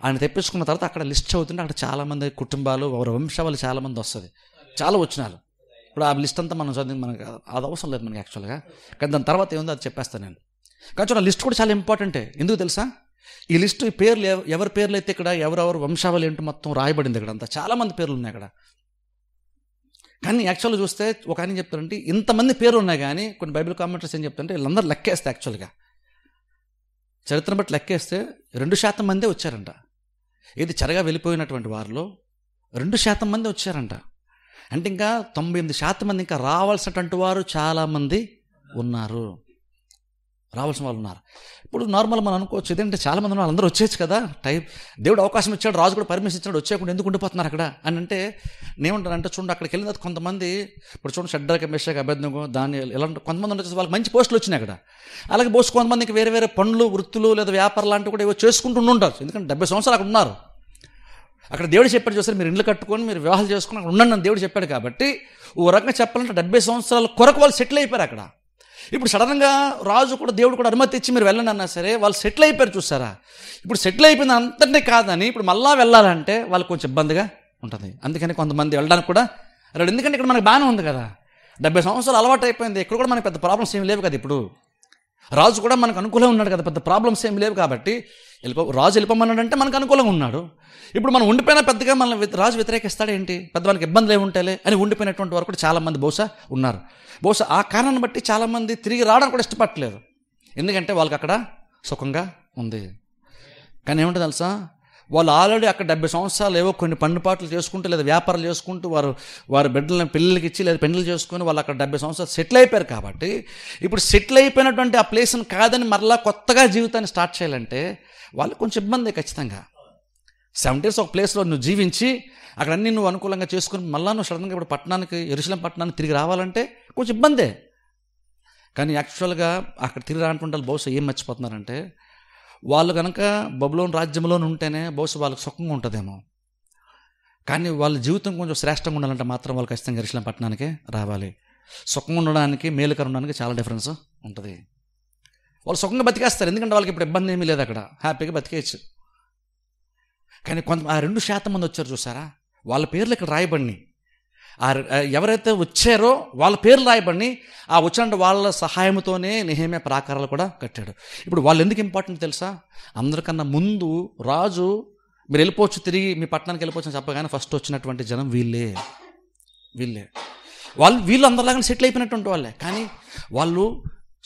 ఆయన తెప్పించుకున్న తర్వాత అక్కడ లిస్ట్ అవుతుంటే అక్కడ చాలామంది కుటుంబాలు, ఎవరి వంశాలు చాలామంది వస్తుంది, చాలా వచ్చినారు. ఇప్పుడు ఆ లిస్ట్ అంతా మనం చదివి మనకు అది అవసరం లేదు మనకి యాక్చువల్గా, కానీ దాని తర్వాత ఏముందో అది చెప్పేస్తాను నేను. కానీ ఆ లిస్ట్ కూడా చాలా ఇంపార్టెంటే. ఎందుకు తెలుసా, ఈ లిస్టు ఈ పేర్లు ఎవరి పేర్లు అయితే ఇక్కడ ఎవరెవరు వంశావళి ఏంటో మొత్తం రాయబడింది ఇక్కడ అంతా, చాలామంది పేర్లు ఉన్నాయి అక్కడ. కానీ యాక్చువల్గా చూస్తే ఒక ఆయన చెప్తారంటే ఇంతమంది పేర్లు ఉన్నాయి, కానీ కొన్ని బైబిల్ కామెంటరీస్ ఏం చెప్తారంటే వీళ్ళందరూ లెక్కేస్తే యాక్చువల్గా చరిత్రను బట్టి లెక్కేస్తే 2% మందే వచ్చారంట. ఇది చెరగా వెళ్ళిపోయినటువంటి వారిలో 2% మంది వచ్చారంట. అంటే ఇంకా 98% మంది ఇంకా రావాల్సినటువంటి వారు చాలామంది ఉన్నారు. రావాల్సిన వాళ్ళు ఉన్నారు. ఇప్పుడు నార్మల్ మనం అనుకోవచ్చు, ఇదేంటే చాలామంది ఉన్నారు, అందరూ వచ్చేయచ్చు కదా, దేవుడు అవకాశం ఇచ్చాడు, రాజు కూడా పర్మిషన్ ఇచ్చాడు, వచ్చేయకుండా ఎందుకు ఉండిపోతున్నారు అక్కడ అని అంటే నేనుంటాను అంటే, చూడండి అక్కడికి వెళ్ళిన తర్వాత కొంతమంది, ఇప్పుడు చూడండి షడ్రక్ మెషక్ అబేద్నెగో దానియేలు ఇలాంటి కొంతమంది వచ్చేసి వాళ్ళకి మంచి పోస్టులు వచ్చినాయి అక్కడ. అలాగే పోస్ట్ కొంతమందికి వేరే వేరే పనులు, వృత్తులు లేదా వ్యాపారం లాంటివి కూడా ఏవో చేసుకుంటూ ఉంటారు. ఎందుకంటే 70 సంవత్సరాలు అక్కడ ఉన్నారు. అక్కడ దేవుడు చెప్పాడు చూసారు, మీరు ఇండ్లు కట్టుకొని మీరు వివాహాలు చేసుకుని అక్కడ ఉండండి అని దేవుడు చెప్పాడు. కాబట్టి ఓ రకంగా చెప్పాలంటే 70 సంవత్సరాల కొరకు వాళ్ళు సెటిల్ అయిపోయారు అక్కడ. ఇప్పుడు సడన్గా రాజు కూడా దేవుడు కూడా అనుమతి ఇచ్చి మీరు వెళ్ళండి అన్నా సరే వాళ్ళు సెటిల్ అయిపోయారు చూసారా. ఇప్పుడు సెటిల్ అయిపోయింది అంతటే కాదని ఇప్పుడు మళ్ళా వెళ్ళాలంటే వాళ్ళకి కొంచెం ఇబ్బందిగా ఉంటుంది. అందుకని కొంతమంది వెళ్ళడానికి కూడా వెళ్ళాడు. ఎందుకంటే ఇక్కడ మనకు బాగానే ఉంది కదా, 70 సంవత్సరాలు అలవాటు అయిపోయింది, ఇక్కడ కూడా మనకి పెద్ద ప్రాబ్లమ్స్ ఏమి లేవు కదా. ఇప్పుడు రాజు కూడా మనకు అనుకూలంగా ఉన్నాడు కదా, పెద్ద ప్రాబ్లమ్స్ ఏమి లేవు. కాబట్టి రాజు వెళ్ళిపోమన్నాడు అంటే మనకు అనుకూలంగా ఉన్నాడు. ఇప్పుడు మనం ఉండిపోయినా పెద్దగా మన రాజు వ్యతిరేకిస్తాడు ఏంటి, పెద్ద మనకి ఇబ్బందులు ఏమి ఉంటాయి అని ఉండిపోయినటువంటి వారు కూడా చాలామంది బహుశా ఉన్నారు. బహుశా ఆ కారణాన్ని బట్టి చాలామంది తిరిగి రావడానికి కూడా ఇష్టపడట్లేదు. ఎందుకంటే వాళ్ళకి అక్కడ సుఖంగా ఉంది. కానీ ఏమంటుంది తెలుసా, వాళ్ళు ఆల్రెడీ అక్కడ 70 సంవత్సరాలు ఏవో కొన్ని పన్నుపాట్లు చేసుకుంటూ లేదా వ్యాపారాలు చేసుకుంటూ వారి బిడ్డలను పిల్లలకి ఇచ్చి లేదా పెళ్ళిళ్ళు చేసుకుని వాళ్ళు అక్కడ 70 సంవత్సరాలు సెటిల్ అయిపోయారు. కాబట్టి ఇప్పుడు సెటిల్ అయిపోయినటువంటి ఆ ప్లేస్ని కాదని మరలా కొత్తగా జీవితాన్ని స్టార్ట్ చేయాలంటే వాళ్ళకి కొంచెం ఇబ్బంది ఖచ్చితంగా. 70 years ఒక ప్లేస్లో నువ్వు జీవించి అక్కడ అన్నీ నువ్వు అనుకూలంగా చేసుకుని మళ్ళీ నువ్వు సడన్గా ఇప్పుడు పట్టణానికి, యెరూషలేం పట్టణానికి తిరిగి రావాలంటే కొంచెం ఇబ్బందే. కానీ యాక్చువల్గా అక్కడ తిరిగి రానటువంటి వాళ్ళు బహుశా ఏం మర్చిపోతున్నారంటే, వాళ్ళు కనుక బబులోను రాజ్యంలో ఉంటేనే బహుశా వాళ్ళకి సుఖంగా ఉంటుందేమో. కానీ వాళ్ళ జీవితం కొంచెం శ్రేష్టంగా ఉండాలంటే మాత్రం వాళ్ళు ఖచ్చితంగా యెరూషలేం పట్టణానికే రావాలి. సుఖంగా ఉండడానికి, మేలుకర ఉండడానికి చాలా డిఫరెన్స్ ఉంటుంది. వాళ్ళు సుఖంగా బతికేస్తారు, ఎందుకంటే వాళ్ళకి ఇప్పుడు ఇబ్బంది ఏమీ లేదు, అక్కడ హ్యాపీగా బతికేయచ్చు. కానీ ఆ 2% మంది వచ్చారు చూసారా, వాళ్ళ పేర్లు ఇక్కడ రాయబడిని. ఎవరైతే వచ్చారో వాళ్ళ పేర్లు రాయబడిని. ఆ వచ్చిన వాళ్ళ సహాయంతోనే నెహెమ్యా ప్రాకారాలు కూడా కట్టాడు. ఇప్పుడు వాళ్ళు ఎందుకు ఇంపార్టెంట్ తెలుసా, అందరికన్నా ముందు రాజు మీరు వెళ్ళిపోవచ్చు, తిరిగి మీ పట్టణానికి వెళ్ళిపోవచ్చు అని చెప్పగానే ఫస్ట్ వచ్చినటువంటి జనం వీళ్ళే. వీళ్ళు అందరిలాగా సెటిల్ అయిపోయినటువంటి వాళ్ళే. కానీ వాళ్ళు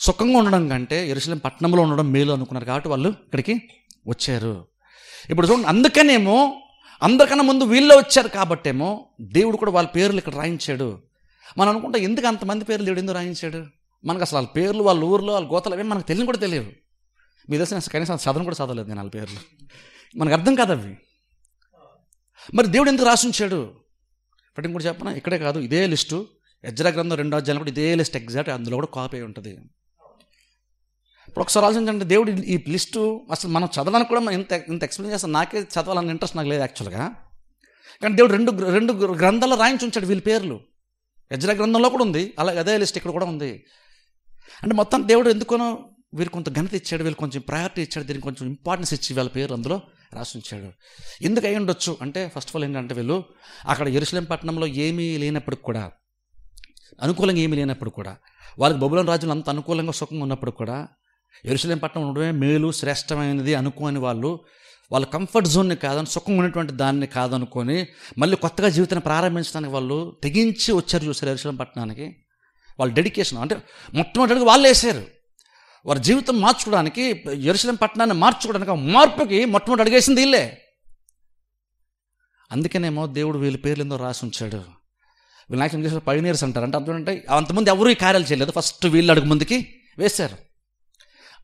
సుఖంగా ఉండడం కంటే యెరూషలేం పట్టణంలో ఉండడం మేలు అనుకున్నారు. కాబట్టి వాళ్ళు ఇక్కడికి వచ్చారు. ఇప్పుడు చూడండి, అందుకనేమో అందరికన్నా ముందు వీళ్ళే వచ్చారు కాబట్టేమో దేవుడు కూడా వాళ్ళ పేర్లు ఇక్కడ రాయించాడు. మనం అనుకుంటా ఎందుకు అంతమంది పేర్లు దేవుడు ఎందుకు రాయించాడు, మనకు అసలు వాళ్ళ పేర్లు, వాళ్ళ ఊర్లో, వాళ్ళ గోతలు అవి మనకు తెలియని కూడా తెలియదు. మీ తెలిసిన కనీసం చదవడం కూడా చదవలేదు నేను వాళ్ళ పేర్లు, మనకు అర్థం కాదు అవి. మరి దేవుడు ఎందుకు రాసించాడు ఇప్పటికి కూడా చెప్పనా, ఇక్కడే కాదు, ఇదే లిస్టు ఎజ్రా గ్రంథం 2వ అధ్యాయంలో కూడా ఇదే లిస్ట్ ఎగ్జాక్ట్ అందులో కూడా కాపీ ఉంటుంది. ఇప్పుడు ఒకసారి ఆలోచించండి, దేవుడు ఈ లిస్టు అసలు మనం చదవడానికి కూడా ఇంత ఎక్స్ప్లెయిన్ చేస్తాను, నాకే చదవాలని ఇంట్రెస్ట్ నాకు లేదు యాక్చువల్గా. కానీ దేవుడు రెండు గ్రంథాల్లో రాయించి ఉంచాడు వీళ్ళ పేర్లు. ఎజ్రా గ్రంథంలో కూడా ఉంది, అలాగే అదే లిస్ట్ ఇక్కడ కూడా ఉంది. అంటే మొత్తం దేవుడు ఎందుకనో వీరికి కొంత ఘనత ఇచ్చాడు, వీళ్ళు కొంచెం ప్రయారిటీ ఇచ్చాడు, దీనికి కొంచెం ఇంపార్టెన్స్ ఇచ్చి వాళ్ళ పేరు అందులో రాసి ఉంచాడు. ఎందుకు అయి ఉండొచ్చు అంటే, ఫస్ట్ ఆఫ్ ఆల్ ఏంటంటే వీళ్ళు అక్కడ యెరూషలేం పట్టణంలో ఏమీ లేనప్పుడు కూడా, అనుకూలంగా ఏమీ లేనప్పుడు కూడా, వాళ్ళకి బబులోను రాజులు అంత అనుకూలంగా సుఖంగా ఉన్నప్పుడు కూడా యెరూషలేం పట్టణం ఉండడమే మేలు శ్రేష్టమైనది అనుకోని వాళ్ళ కంఫర్ట్ జోన్ని కాదని, సుఖంగా ఉన్నటువంటి దాన్ని కాదనుకొని మళ్ళీ కొత్తగా జీవితాన్ని ప్రారంభించడానికి వాళ్ళు తెగించి వచ్చారు చూసారు యెరూషలేం పట్టణానికి. వాళ్ళ డెడికేషన్ అంటే మొట్టమొదటిగా వాళ్ళు వేసారు వారి జీవితం మార్చుకోవడానికి, యెరూషలేం పట్టణాన్ని మార్చుకోవడానికి, ఆ మార్పుకి మొట్టమొదటి అడిగేసింది వీళ్ళే. అందుకనేమో దేవుడు వీళ్ళ పేర్లు ఎంతో రాసి ఉంచాడు. వీళ్ళు నాకు ఇంగ్లీష్లో పైనీర్స్ అంటారు. అంటే అర్థం అంటే అంతమంది ఎవరు ఈ కార్యాలు చేయలేదు, ఫస్ట్ వీళ్ళు అడుగు ముందుకి వేశారు.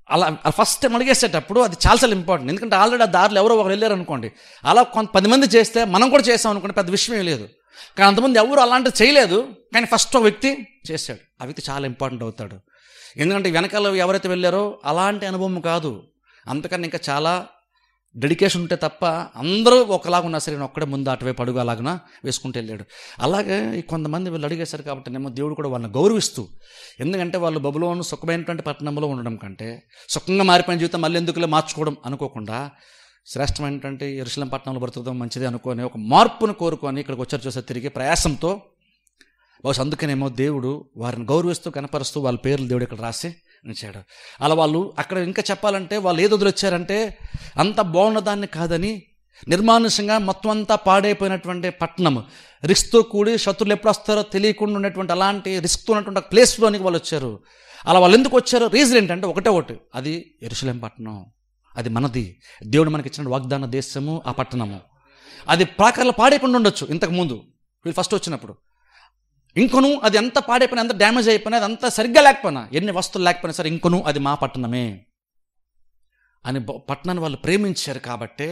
అలా ఫస్ట్ టైం అడిగేసేటప్పుడు అది చాలాసార్లు ఇంపార్టెంట్. ఎందుకంటే ఆల్రెడీ ఆ దారిలో ఎవరో ఒకరు వెళ్ళారు అనుకోండి, అలా 10 మంది చేస్తే మనం కూడా చేసాం అనుకోండి, పెద్ద విషయం లేదు. కానీ అంతమంది ఎవరు అలాంటివి చేయలేదు, కానీ ఫస్ట్ ఒక వ్యక్తి చేశాడు. ఆ వ్యక్తి చాలా ఇంపార్టెంట్ అవుతాడు. ఎందుకంటే వెనకాల ఎవరైతే వెళ్ళారో అలాంటి అనుభవం కాదు, అంతకన్నా ఇంకా చాలా డెడికేషన్ ఉంటే తప్ప అందరూ ఒకలాగా ఉన్నా సరే ఒక్కడే ముందు అటువైపు అడుగు అలాగన వేసుకుంటూ వెళ్ళాడు. అలాగే కొంతమంది వీళ్ళు అడిగేశారు కాబట్టి ఏమో దేవుడు కూడా వాళ్ళని గౌరవిస్తూ, ఎందుకంటే వాళ్ళు బబులోను సుఖమైనటువంటి పట్టణంలో ఉండడం కంటే సుఖంగా మారిపోయిన జీవితం మళ్ళీ ఎందుకులే మార్చుకోవడం అనుకోకుండా శ్రేష్టమైనటువంటి యెరూషలేం పట్టణంలో బ్రతుకుతాం మంచిది అనుకొని ఒక మార్పును కోరుకొని ఇక్కడికి వచ్చారు చూసే తిరిగి ప్రయాసంతో. బహుశా అందుకనేమో దేవుడు వారిని గౌరవిస్తూ కనపరుస్తూ వాళ్ళ పేర్లు దేవుడు ఇక్కడ రాసి ఉంచాడు. అలా వాళ్ళు అక్కడ ఇంకా చెప్పాలంటే వాళ్ళు ఏదో వదిలొచ్చారంటే అంత బాగున్న దాన్ని కాదని, నిర్మానుషంగా మొత్తం అంతా పాడైపోయినటువంటి పట్టణం, రిస్క్తో కూడి శత్రులు ఎప్పుడు వస్తారో తెలియకుండా ఉన్నటువంటి అలాంటి రిస్క్తో ఉన్నటువంటి ప్లేస్లోనికి వాళ్ళు వచ్చారు. అలా వాళ్ళు ఎందుకు వచ్చారో రీజన్ ఏంటంటే ఒకటి, అది యెరూషలేం పట్టణం, అది మనది, దేవుడు మనకి ఇచ్చిన వాగ్దాన దేశము ఆ పట్టణము. అది ప్రాకారాలు పాడైపోయి ఉండొచ్చు ఇంతకుముందు వీళ్ళు ఫస్ట్ వచ్చినప్పుడు, ఇంకొను అది ఎంత పాడైపోయినా, ఎంత డ్యామేజ్ అయిపోయినా, అది అంత సరిగ్గా లేకపోయినా, ఎన్ని వస్తువులు లేకపోయినా సరే ఇంకొను అది మా పట్టణమే అని పట్టణాన్ని వాళ్ళు ప్రేమించారు. కాబట్టి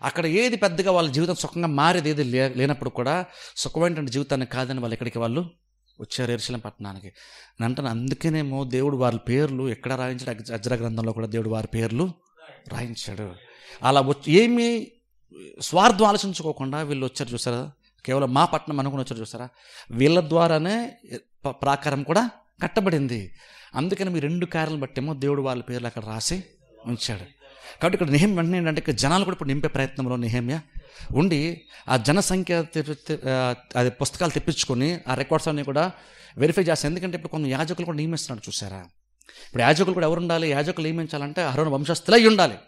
అక్కడ ఏది పెద్దగా వాళ్ళ జీవితం సుఖంగా మారేది ఏది లేనప్పుడు కూడా సుఖమైనటువంటి జీవితాన్ని కాదని వాళ్ళు ఇక్కడికి వాళ్ళు వచ్చారు, యెరూషలేము పట్టణానికి. అని అంటాను, అందుకేనేమో దేవుడు వారి పేర్లు ఎక్కడ రాయించాడు, అజ్రా గ్రంథంలో కూడా దేవుడు వారి పేర్లు రాయించాడు. అలా ఏమీ స్వార్థం ఆలోచించుకోకుండా వీళ్ళు వచ్చారు చూసారా, కేవలం మా పట్టణం అనుకుని వచ్చారు చూసారా, వీళ్ళ ద్వారానే ప్రాకారం కూడా కట్టబడింది. అందుకని మీ 2 కార్యాలను బట్టేమో దేవుడు వాళ్ళ పేర్లు అక్కడ రాసి ఉంచాడు. కాబట్టి ఇక్కడ నెహెమ్యా వెంటనే ఏంటంటే ఇక్కడ జనాలు కూడా ఇప్పుడు నింపే ప్రయత్నంలో నెహెమ్యా ఉండి ఆ జనసంఖ్య అది పుస్తకాలు తెప్పించుకొని ఆ రికార్డ్స్ అన్నీ కూడా వెరిఫై చేస్తారు. ఎందుకంటే ఇప్పుడు కొన్ని యాజకులు కూడా నియమిస్తున్నాడు చూసారా. ఇప్పుడు యాజకులు కూడా ఎవరు ఉండాలి, యాజకులు నియమించాలంటే అహరోను వంశస్థులై ఉండాలి.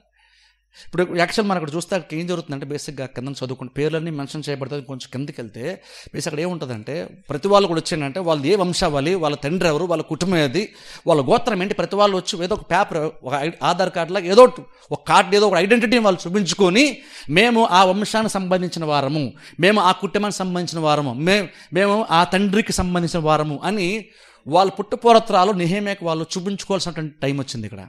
ఇప్పుడు యాక్చువల్ మనం అక్కడ చూస్తే అక్కడ ఏం జరుగుతుందంటే బేసిక్గా కింద చదువుకుంటే పేర్లన్నీ మెన్షన్ చేయబడుతుంది. కొంచెం కిందకి వెళ్తే బేసిక్ అక్కడ ఏముంటుందంటే ప్రతి వాళ్ళు కూడా వచ్చిందంటే వాళ్ళు ఏ వంశావళి, వాళ్ళ తండ్రి ఎవరు, వాళ్ళ కుటుంబం ఏది, వాళ్ళ గోత్రం ఏంటి, ప్రతి వాళ్ళు వచ్చి ఏదో ఒక పేపర్, ఒక ఆధార్ కార్డు లాగా ఏదో ఒక కార్డు, ఏదో ఒక ఐడెంటిటీని వాళ్ళు చూపించుకొని మేము ఆ వంశానికి సంబంధించిన వారము, మేము ఆ కుటుంబానికి సంబంధించిన వారము, మేము ఆ తండ్రికి సంబంధించిన వారము అని వాళ్ళ పుట్టుపూర్వత్రాలు నెహెమ్యాకి వాళ్ళు చూపించుకోవాల్సినటువంటి టైం వచ్చింది ఇక్కడ.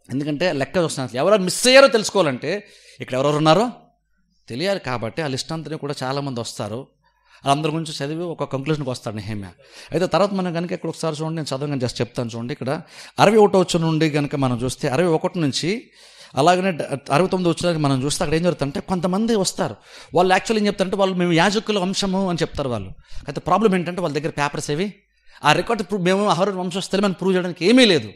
ఎందుకంటే లెక్క చూస్తున్నారు, ఎవరు మిస్ అయ్యారో తెలుసుకోవాలంటే ఇక్కడ ఎవరెవరు ఉన్నారో తెలియాలి. కాబట్టి ఆ లిస్ట్ అంతా కూడా చాలామంది వస్తారు. వాళ్ళందరి గురించి చదివి ఒక కంక్లూషన్కి వస్తాడు నెహెమ్యా. అయితే తర్వాత మనం కనుక ఇక్కడ ఒకసారి చూడండి, నేను చదవగానే జస్ట్ చెప్తాను చూడండి. ఇక్కడ 61వ వచనం నుండి కనుక మనం చూస్తే 61 నుంచి అలాగనే 69 వచనానికి మనం చూస్తే అక్కడ ఏం జరుగుతుందంటే కొంతమంది వస్తారు. వాళ్ళు యాక్చువల్లీ ఏం చెప్తారంటే వాళ్ళు మేము యాజకుల వంశము అని చెప్తారు వాళ్ళు. అయితే ప్రాబ్లం ఏంటంటే వాళ్ళ దగ్గర పేపర్స్ ఏవి, ఆ రికార్డ్ మేము అహరోను వంశస్థులమని ప్రూవ్ చేయడానికి ఏమీ లేదు.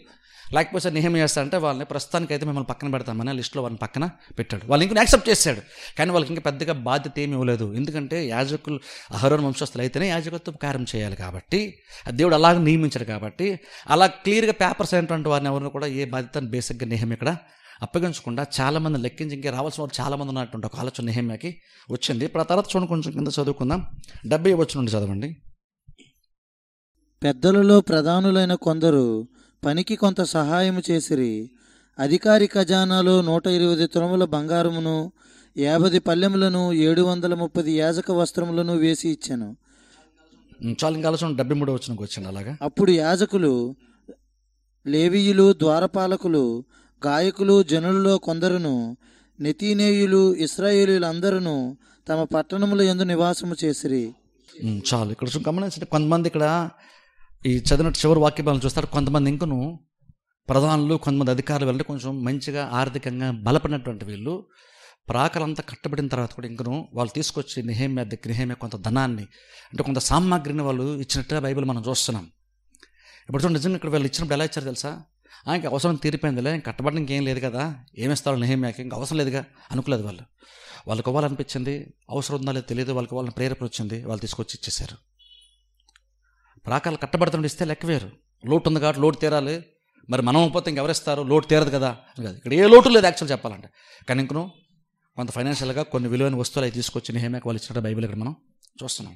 లేకపోతే నెహెమ్యా చేస్తారంటే వాళ్ళని ప్రస్తుతానికి అయితే మిమ్మల్ని పక్కన పెడతామని లిస్టులో వాళ్ళని పక్కన పెట్టాడు. వాళ్ళు ఇంకా యాక్సెప్ట్ చేశాడు, కానీ వాళ్ళకి ఇంకా పెద్దగా బాధ్యత ఏమీ ఇవ్వలేదు. ఎందుకంటే యాజకులు అహరోను వంశస్థులు అయితేనే యాజకత్వ కార్యం చేయాలి కాబట్టి దేవుడు అలాగ నియమించాడు. కాబట్టి అలా క్లియర్గా పేపర్స్ అయినటువంటి వారిని ఎవరిని కూడా ఏ బాధ్యతను బేసిక్గా నెహెమ్యా ఇక్కడ అప్పగించకుండా చాలామంది లెక్కించి ఇంకా రావాల్సిన వారు చాలామంది ఉన్నటువంటి ఒక ఆలోచన నెహెమ్యాకి వచ్చింది. ఇప్పుడు ఆ తర్వాత చూడండి, కొంచెం కింద చదువుకుందాం. 70 వచనం నుండి చదవండి. పెద్దలలో ప్రధానులైన కొందరు పనికి కొంత సహాయము చేసిరి. అధికారి ఖజానాలో 120 తులముల బంగారమును, 50 పల్లెములను, 730 యాజక వస్త్రములను వేసి ఇచ్చాను. చాలా ఇంకా ఆలోచన 73 వచనంకి వచ్చింది. అలాగా అప్పుడు యాజకులు, లేవీయులు, ద్వారపాలకులు, గాయకులు, జనులలో కొందరును, నెతీనేయులు, ఇశ్రాయేలీయులందరూ తమ పట్టణముల యందు నివాసము చేసిరి. చాలు ఇక్కడ గమనించండి, కొంతమంది ఇక్కడ ఈ చదివిన చివరి వాక్యాలను చూస్తారు. కొంతమంది ఇంకను ప్రధానులు, కొంతమంది అధికారులు వెళ్ళంటే కొంచెం మంచిగా ఆర్థికంగా బలపడినటువంటి వీళ్ళు ప్రాకారంతా కట్టబడిన తర్వాత కూడా ఇంకను వాళ్ళు తీసుకొచ్చి నెహెమ్యా కొంత ధనాన్ని అంటే కొంత సామాగ్రిని వాళ్ళు ఇచ్చినట్టుగా బైబిల్ మనం చూస్తున్నాం. ఇప్పుడు చూడండి, నిజంగా ఇక్కడ వాళ్ళు ఇచ్చినప్పుడు ఎలా ఇచ్చారు తెలుసా? ఇంకా అవసరం తీరిపోయిందిలే, ఇంక కట్టబడిన ఇంకేం లేదు కదా, ఏమిస్తారు నెహెమ్యాకి, ఇంకా అవసరం లేదుగా అనుకోలేదు. వాళ్ళకి ఇవ్వాలనిపించింది, అవసరం ఉందా లేదు తెలియదు, వాళ్ళని ప్రేరేపణ వచ్చింది, వాళ్ళు తీసుకొచ్చి ఇచ్చేశారు. ప్రాకారాలు కట్టబడుతుంటే ఇస్తే లెక్క వేరు. లోటు ఉంది కాబట్టి లోటు తీరాలి, మరి మనం పోతే ఇంకెవరిస్తారు, లోటు తీరదు కదా అని కాదు. ఇక్కడ ఏ లోటు లేదు యాక్చువల్ చెప్పాలంటే. కానీ ఇంకను కొంత ఫైనాన్షియల్గా కొన్ని విలువైన వస్తువులు అవి తీసుకొచ్చి నెహెమ్యాకి వాళ్ళు ఇచ్చినట్టు బైబిల్ ఇక్కడ మనం చూస్తున్నాం.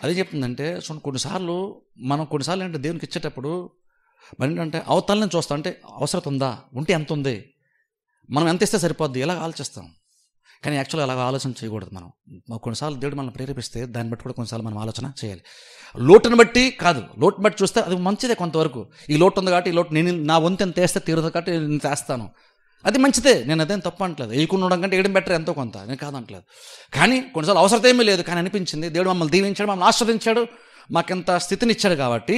అదే చెప్తుందంటే కొన్నిసార్లు ఏంటంటే దేవునికి ఇచ్చేటప్పుడు మరి ఏంటంటే అవతలని చూస్తాం, అంటే అవసరం ఉందా, ఉంటే ఎంత ఉంది, మనం ఎంత ఇస్తే సరిపోద్ది ఇలా ఆలోచిస్తాం. కానీ యాక్చువల్గా అలాగ ఆలోచన చేయకూడదు. మనం కొన్నిసార్లు దేవుడు మనం ప్రేరేపిస్తే దాన్ని బట్టి కూడా కొన్నిసార్లు మనం ఆలోచన చేయాలి. లోటుని బట్టి కాదు, లోటుని బట్టి చూస్తే అది మంచిదే కొంతవరకు. ఈ లోటు ఉంది కాబట్టి ఈ లోటు నేను నా వంతు ఎంత వేస్తే తీరదు కాబట్టి నేను చేస్తాను, అది మంచిదే, నేను అదేం తప్పు అంటలేదు. వేయకుండా ఉండడం కంటే వేయడం బెటర్ ఎంతో కొంత, నేను కాదంటలేదు. కానీ కొన్నిసార్లు అవసరం ఏమీ లేదు, కానీ అనిపించింది దేవుడు మమ్మల్ని దీవించాడు, మమ్మల్ని ఆస్వాదించాడు, మాకెంత స్థితిని ఇచ్చాడు కాబట్టి,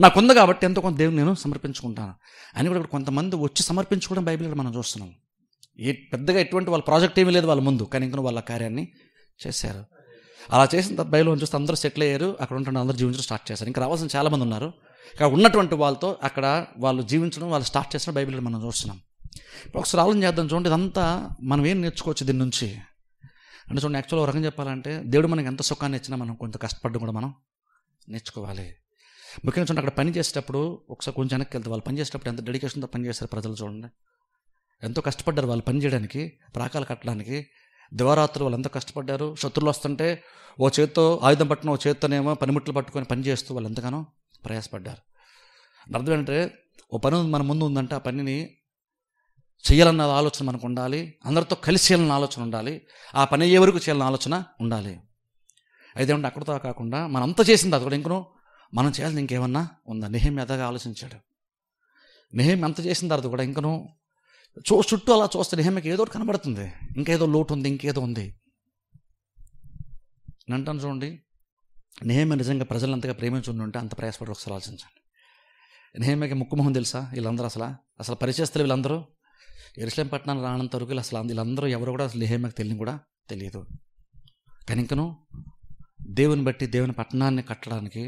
నాకుంది కాబట్టి ఎంతో కొంత దేవుని నేను సమర్పించుకుంటాను అని కూడా కొంతమంది వచ్చి సమర్పించుకోవడం బైబిల్ ఇక్కడ మనం చూస్తున్నాం. పెద్దగా ఎటువంటి వాళ్ళ ప్రాజెక్ట్ ఏమీ లేదు వాళ్ళ ముందు, కానీ ఇంకా వాళ్ళ కార్యాన్ని చేశారు. అలా చేసిన తర్వాత బైబిల్ చూస్తే అందరూ సెటిల్ అయ్యారు, అక్కడ ఉంటున్న అందరూ జీవించడం స్టార్ట్ చేశారు. ఇంకా రావాల్సిన చాలామంది ఉన్నారు, ఇక్కడ ఉన్నటువంటి వాళ్ళతో అక్కడ వాళ్ళు జీవించడం, వాళ్ళు స్టార్ట్ చేసిన బైబిల్ మనం చూస్తున్నాం. ఒకసారి ఆలోచన చేద్దాం. చూడండి, ఇదంతా మనం ఏం నేర్చుకోవచ్చు దీని నుంచి అంటే చూడండి, యాక్చువల్గా ఒక రకంగా చెప్పాలంటే దేవుడు మనకి ఎంత సుఖాన్ని ఇచ్చినా మనం కొంత కష్టపడడం కూడా మనం నేర్చుకోవాలి. ముఖ్యంగా చూడండి, అక్కడ పని చేసేటప్పుడు ఒకసారి కొంచెం వెనక్కి వెళ్తే వాళ్ళు పని చేసేటప్పుడు ఎంత డెడికేషన్తో పని చేస్తారు ప్రజలు. చూడండి, ఎంతో కష్టపడ్డారు వాళ్ళు పని చేయడానికి, ప్రాకాలు కట్టడానికి. దివారాత్రులు వాళ్ళు ఎంతో కష్టపడ్డారు. శత్రువులు వస్తుంటే ఓ చేత్తో ఆయుధం పట్టుకుని ఓ చేత్తోనేమో పనిముట్లు పట్టుకొని పని చేస్తూ వాళ్ళు ఎంతగానో ప్రయాసపడ్డారు. అర్థం ఏంటంటే ఓ పని మన ముందు ఉందంటే ఆ పనిని చేయాలన్న ఆలోచన మనకు ఉండాలి, అందరితో కలిసి చేయాలన్న ఆలోచన ఉండాలి, ఆ పని ఏ వరకు చేయాలన్న ఆలోచన ఉండాలి. అదేమంటే అక్కడితో కాకుండా మనం అంతా చేసింది అది కూడా ఇంకనూ మనం చేయాల్సింది ఇంకేమన్నా ఉందా? నెహెమ్యా అదగా ఆలోచించాడు. నెహెమ్యా అంత చేసిన తర్వాత కూడా ఇంకనూ చుట్టూ అలా చూస్తే నెహెమ్యాకి ఏదో ఒకటి కనబడుతుంది, ఇంకేదో లోటు ఉంది, ఇంకేదో ఉంది. నేను అంటాను చూడండి, నెహెమ్యా నిజంగా ప్రజలు అంతగా ప్రేమించుంటే అంత ప్రయాసపడి ఒకసారి ఆలోచించండి. నెహెమ్యాకి ముక్కుమొహం తెలుసా? వీళ్ళందరూ అసలు పరిచయస్తులు వీళ్ళందరూ యెరూషలేము పట్టణానికి రానంత వరకు అసలు వీళ్ళందరూ ఎవరు కూడా అసలు నెహెమ్యాకి తెలియని కూడా తెలియదు. కానీ ఇంకనూ దేవుని బట్టి దేవుని పట్టణాన్ని కట్టడానికి,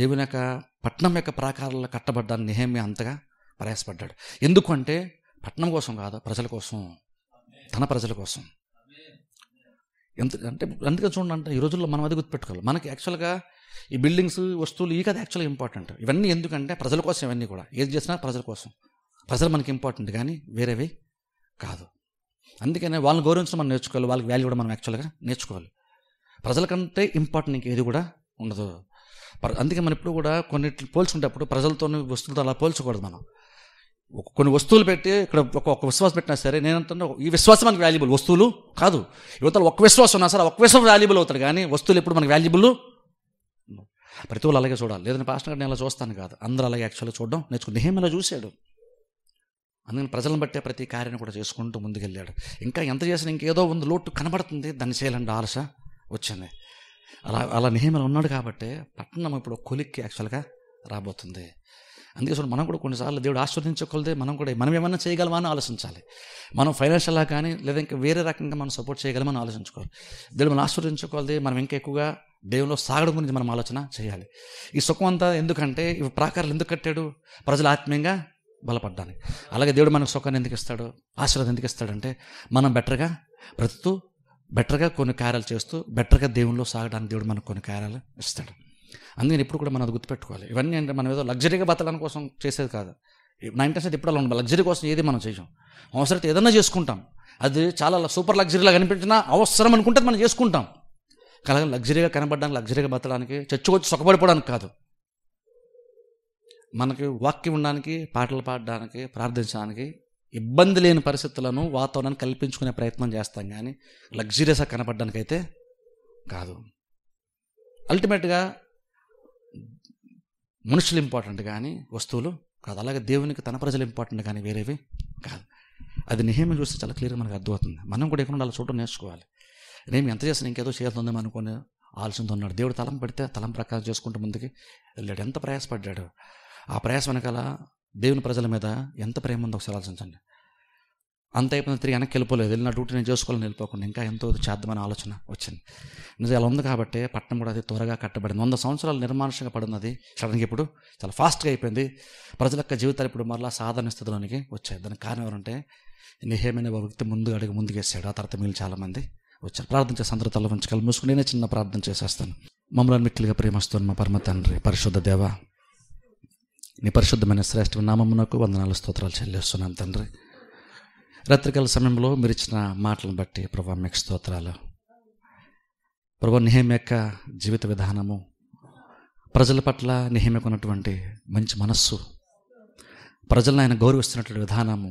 దేవుని యొక్క పట్టణం యొక్క ప్రాకారాల్లో కట్టబడ్డానికి నెహెమ్యా అంతగా ప్రయాసపడ్డాడు. ఎందుకు అంటే పట్టణం కోసం కాదు, ప్రజల కోసం, తన ప్రజల కోసం. అంటే అందుకే చూడండి, అంటే ఈ రోజుల్లో మనం అది గుర్తుపెట్టుకోవాలి. మనకి యాక్చువల్గా ఈ బిల్డింగ్స్, వస్తువులు ఈ కదా యాక్చువల్గా ఇంపార్టెంట్. ఇవన్నీ ఎందుకంటే ప్రజల కోసం, ఇవన్నీ కూడా ఏది చేసినా ప్రజల కోసం. ప్రజలు మనకి ఇంపార్టెంట్ కానీ వేరేవి కాదు. అందుకనే వాళ్ళని గౌరవించడం మనం నేర్చుకోవాలి, వాళ్ళకి వాల్యూ కూడా మనం యాక్చువల్గా నేర్చుకోవాలి. ప్రజల కంటే ఇంపార్టెంట్ ఇంకేది కూడా ఉండదు. అందుకే మనం ఇప్పుడు కూడా కొన్నిటిని పోల్చుకునేటప్పుడు ప్రజలతో వస్తువులతో అలా పోల్చకూడదు. మనం కొన్ని వస్తువులు పెట్టి ఇక్కడ ఒక విశ్వాసం పెట్టినా సరే, నేనంటున్నా ఈ విశ్వాసం మనకి వాల్యుబుల్, వస్తువులు కాదు. యువతలు ఒక్క విశ్వాసం ఉన్నా సరే ఒక్క విశ్వాసం వాల్యుబుల్ అవుతాడు, కానీ వస్తువులు ఎప్పుడు మనకి వాల్యుబుల్. ప్రతి వాళ్ళు అలాగే చూడాలి. లేదంటే పాస్టర్ గారు నేను అలా చూస్తాను కాదు, అందరూ అలాగే యాక్చువల్గా చూడడం నేర్చుకుని నెహెమ్యా చూశాడు. అందుకని ప్రజలను బట్టే ప్రతి కార్యాన్ని కూడా చేసుకుంటూ ముందుకెళ్ళాడు. ఇంకా ఎంత చేసినా ఇంకేదో ఉంది, లోటు కనబడుతుంది, దాన్ని చేయాలంటే ఆలస వచ్చింది. అలా నెహెమ్యా ఉన్నాడు కాబట్టి పట్టణం ఇప్పుడు కొలిక్కి యాక్చువల్గా రాబోతుంది. అందుకే చూడండి, మనం కూడా కొన్నిసార్లు దేవుడు ఆశీర్వదించగలితే మనం ఏమన్నా చేయగలమా అని ఆలోచించాలి. మనం ఫైనాన్షియల్గా కానీ లేదా ఇంకా వేరే రకంగా మనం సపోర్ట్ చేయగలమని ఆలోచించుకోవాలి. దేవుడు మనం ఆశీర్వదించగలితే మనం ఇంకా ఎక్కువగా దేవునిలో సాగడం గురించి మనం ఆలోచన చేయాలి. ఈ సుఖం అంతా ఎందుకంటే ఇవి ప్రాకారాలు ఎందుకు కట్టాడు? ప్రజలు ఆత్మీయంగా బలపడ్డానికి. అలాగే దేవుడు మనకు సుఖాన్ని ఎందుకు ఇస్తాడు, ఆశీర్వాదం ఎందుకు ఇస్తాడంటే మనం బెటర్గా బ్రతుకుతూ, బెటర్గా కొన్ని కార్యాలు చేస్తూ, బెటర్గా దేవునిలో సాగడానికి దేవుడు మనకు కొన్ని కార్యాలు ఇస్తాడు. అందుకని ఇప్పుడు కూడా మనం అది గుర్తుపెట్టుకోవాలి. ఇవన్నీ అంటే మనం ఏదో లగ్జరీగా బతకడానికి కోసం చేసేది కాదు. 90% ఇప్పుడు అలా ఉండదు. లగ్జరీ కోసం ఏది మనం చేయం. అవసరం ఏదన్నా చేసుకుంటాం, అది చాలా సూపర్ లగ్జరీలా కనిపించినా అవసరం అనుకుంటే మనం చేసుకుంటాం. అలాగే లగ్జరీగా కనబడడానికి, లగ్జరీగా బతకడానికి, చచ్చుకొచ్చి సుఖపడిపోవడానికి కాదు. మనకి వాక్యం ఉండడానికి, పాటలు పాడడానికి, ప్రార్థించడానికి ఇబ్బంది లేని పరిస్థితులను, వాతావరణాన్ని కల్పించుకునే ప్రయత్నం చేస్తాం, కానీ లగ్జరీస్గా కనపడడానికి అయితే కాదు. అల్టిమేట్గా మనుషులు ఇంపార్టెంట్ కానీ వస్తువులు కాదు. అలాగే దేవునికి తన ప్రజలు ఇంపార్టెంట్ కానీ వేరేవి కాదు. అది నెహెమ్యా చూస్తే చాలా క్లియర్గా మనకు అర్థమవుతుంది. మనం కూడా ఎక్కడ అలా చూడడం నేర్చుకోవాలి. నేను ఎంత చేసినా ఇంకేదో చేస్తుందేమో అనుకుని ఆలోచనతో ఉన్నాడు. దేవుడు తలం పెడితే తలం ప్రకారం చేసుకుంటూ ముందుకి వెళ్ళాడు. ఎంత ప్రయాసపడ్డాడు. ఆ ప్రయాస వెనకాల దేవుని ప్రజల మీద ఎంత ప్రేమ ఉందో ఒకసారి ఆలోచించండి. అంత అయిపోయిన తిరిగి వెనక్కి వెళ్ళిపోలేదు. వెళ్ళిన డ్యూటీ నేను చేసుకోవాలని వెళ్ళిపోకుండా ఇంకా ఎంతో చేద్దామని ఆలోచన వచ్చింది. నిజం అలా ఉంది కాబట్టి పట్టణం కూడా అది త్వరగా కట్టబడింది. 100 సంవత్సరాలు నిర్మానుషంగా పడినది సడన్గా ఇప్పుడు చాలా ఫాస్ట్గా అయిపోయింది. ప్రజల యొక్క జీవితాలు ఇప్పుడు మరలా సాధారణ స్థితిలోనికి వచ్చాయి. దానికి కారణం ఎవరంటే నెహెమ్యా వ్యక్తి ముందుకేసాడు. ఆ తర్వాత మిగిలిన చాలామంది వచ్చారు. ప్రార్థన చేసి అందరూ తల వంచగల మూసుకుని నేనే చిన్న ప్రార్థన చేసేస్తాను. మమ్మల్ని మిక్కిలిగా ప్రేమిస్తున్న మా పరమ తండ్రి, పరిశుద్ధ దేవ, నీ పరిశుద్ధమైన శ్రేష్ఠ నామమునకు వందనాలు స్తోత్రాలు చెల్లిస్తున్నాను తండ్రి. రాత్రికాల సమయంలో మీరు ఇచ్చిన మాటలను బట్టి ప్రభా మీకు స్తోత్రాలు. ప్రభా నెహెమ్యా యొక్క జీవిత విధానము, ప్రజల పట్ల నెహెమ్యాకు ఉన్నటువంటి మంచి మనస్సు, ప్రజలను ఆయన గౌరవిస్తున్నటువంటి విధానము,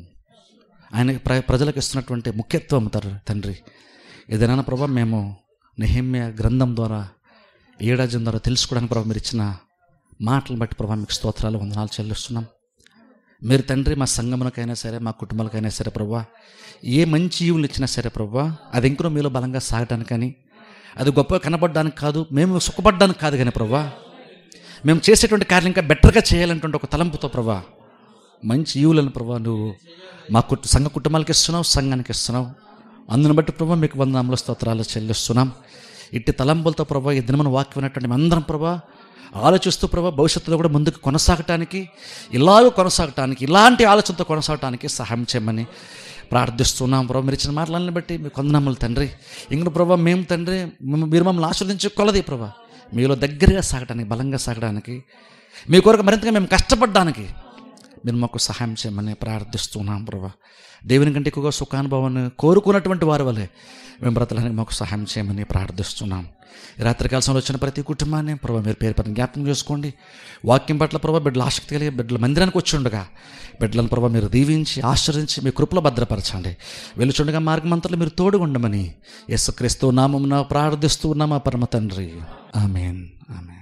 ఆయన ప్రజలకు ఇస్తున్నటువంటి ముఖ్యత్వం తండ్రి, ఏదైనా ప్రభా మేము నెహెమ్యా గ్రంథం ద్వారా, ఏడాజ్యం ద్వారా తెలుసుకోవడానికి ప్రభా మీరు ఇచ్చిన మాటలను బట్టి ప్రభా మీకు స్తోత్రాలు వందనాలు చెల్లిస్తున్నాం. మీరు తండ్రి మా సంఘమునకైనా సరే, మా కుటుంబాలకైనా సరే ప్రభా ఏ మంచి ఈవులు ఇచ్చినా సరే ప్రభా అది ఇంకనూ మీలో బలంగా సాగటానికని, అది గొప్పగా కనబడడానికి కాదు, మేము సుఖపడడానికి కాదు, కానీ ప్రభా మేము చేసేటువంటి కార్యం ఇంకా బెటర్గా చేయాలనేటువంటి ఒక తలంపుతో ప్రభా మంచి ఈవులను ప్రభా నువ్వు మా సంఘ కుటుంబాలకి ఇస్తున్నావు, సంఘానికి ఇస్తున్నావు. అందుని బట్టి ప్రభా మీకు వందనాముల స్తోత్రాలు చెల్లిస్తున్నాం. ఇట్టి తలంపులతో ప్రభా ఈ దినమున వాక్యం విన్నటువంటి అందరం ప్రభా ఆలోచిస్తూ ప్రభా భవిష్యత్తులో కూడా ముందుకు కొనసాగటానికి, ఇలాంటి ఆలోచనతో కొనసాగటానికి సహాయం చేయమని ప్రార్థిస్తున్నాం ప్రభా. మీరు ఇచ్చిన మాటలన్నీ బట్టి మీకు వందనాములు తండ్రి. ఇంక ప్రభా మేము తండ్రి మీరు మమ్మల్ని ఆశీర్వదించుకోలేదే ప్రభా, మీలో దగ్గరగా సాగడానికి, బలంగా సాగడానికి, మీ కొరకు మరింతగా మేము కష్టపడడానికి, మీరు మాకు సహాయం చేయమని ప్రార్థిస్తున్నాం ప్రభా. దేవుని కంటే ఎక్కువగా సుఖానుభవాన్ని కోరుకున్నటువంటి వారి వలె మేము బ్రతకడానికి మాకు సహాయం చేయమని ప్రార్థిస్తున్నాం. ఈ రాత్రికాల సమయంలో వచ్చిన ప్రతి కుటుంబాన్ని ప్రభా మీరు పేరు పని జ్ఞాపకం చేసుకోండి. వాక్యం పట్ల ప్రభా బిడ్డలు ఆసక్తి కలిగి బిడ్డల మందిరానికి వచ్చి ఉండగా బిడ్డలను ప్రభా మీరు దీవించి ఆశ్రయించి మీ కృపలో భద్రపరచండి. వెలుచుండగా మార్గమంతలో మీరు తోడు ఉండమని యేసుక్రీస్తు నామమున ప్రార్థిస్తూ ఉన్నామా పరమ తండ్రి. ఆమేన్. ఆమేన్.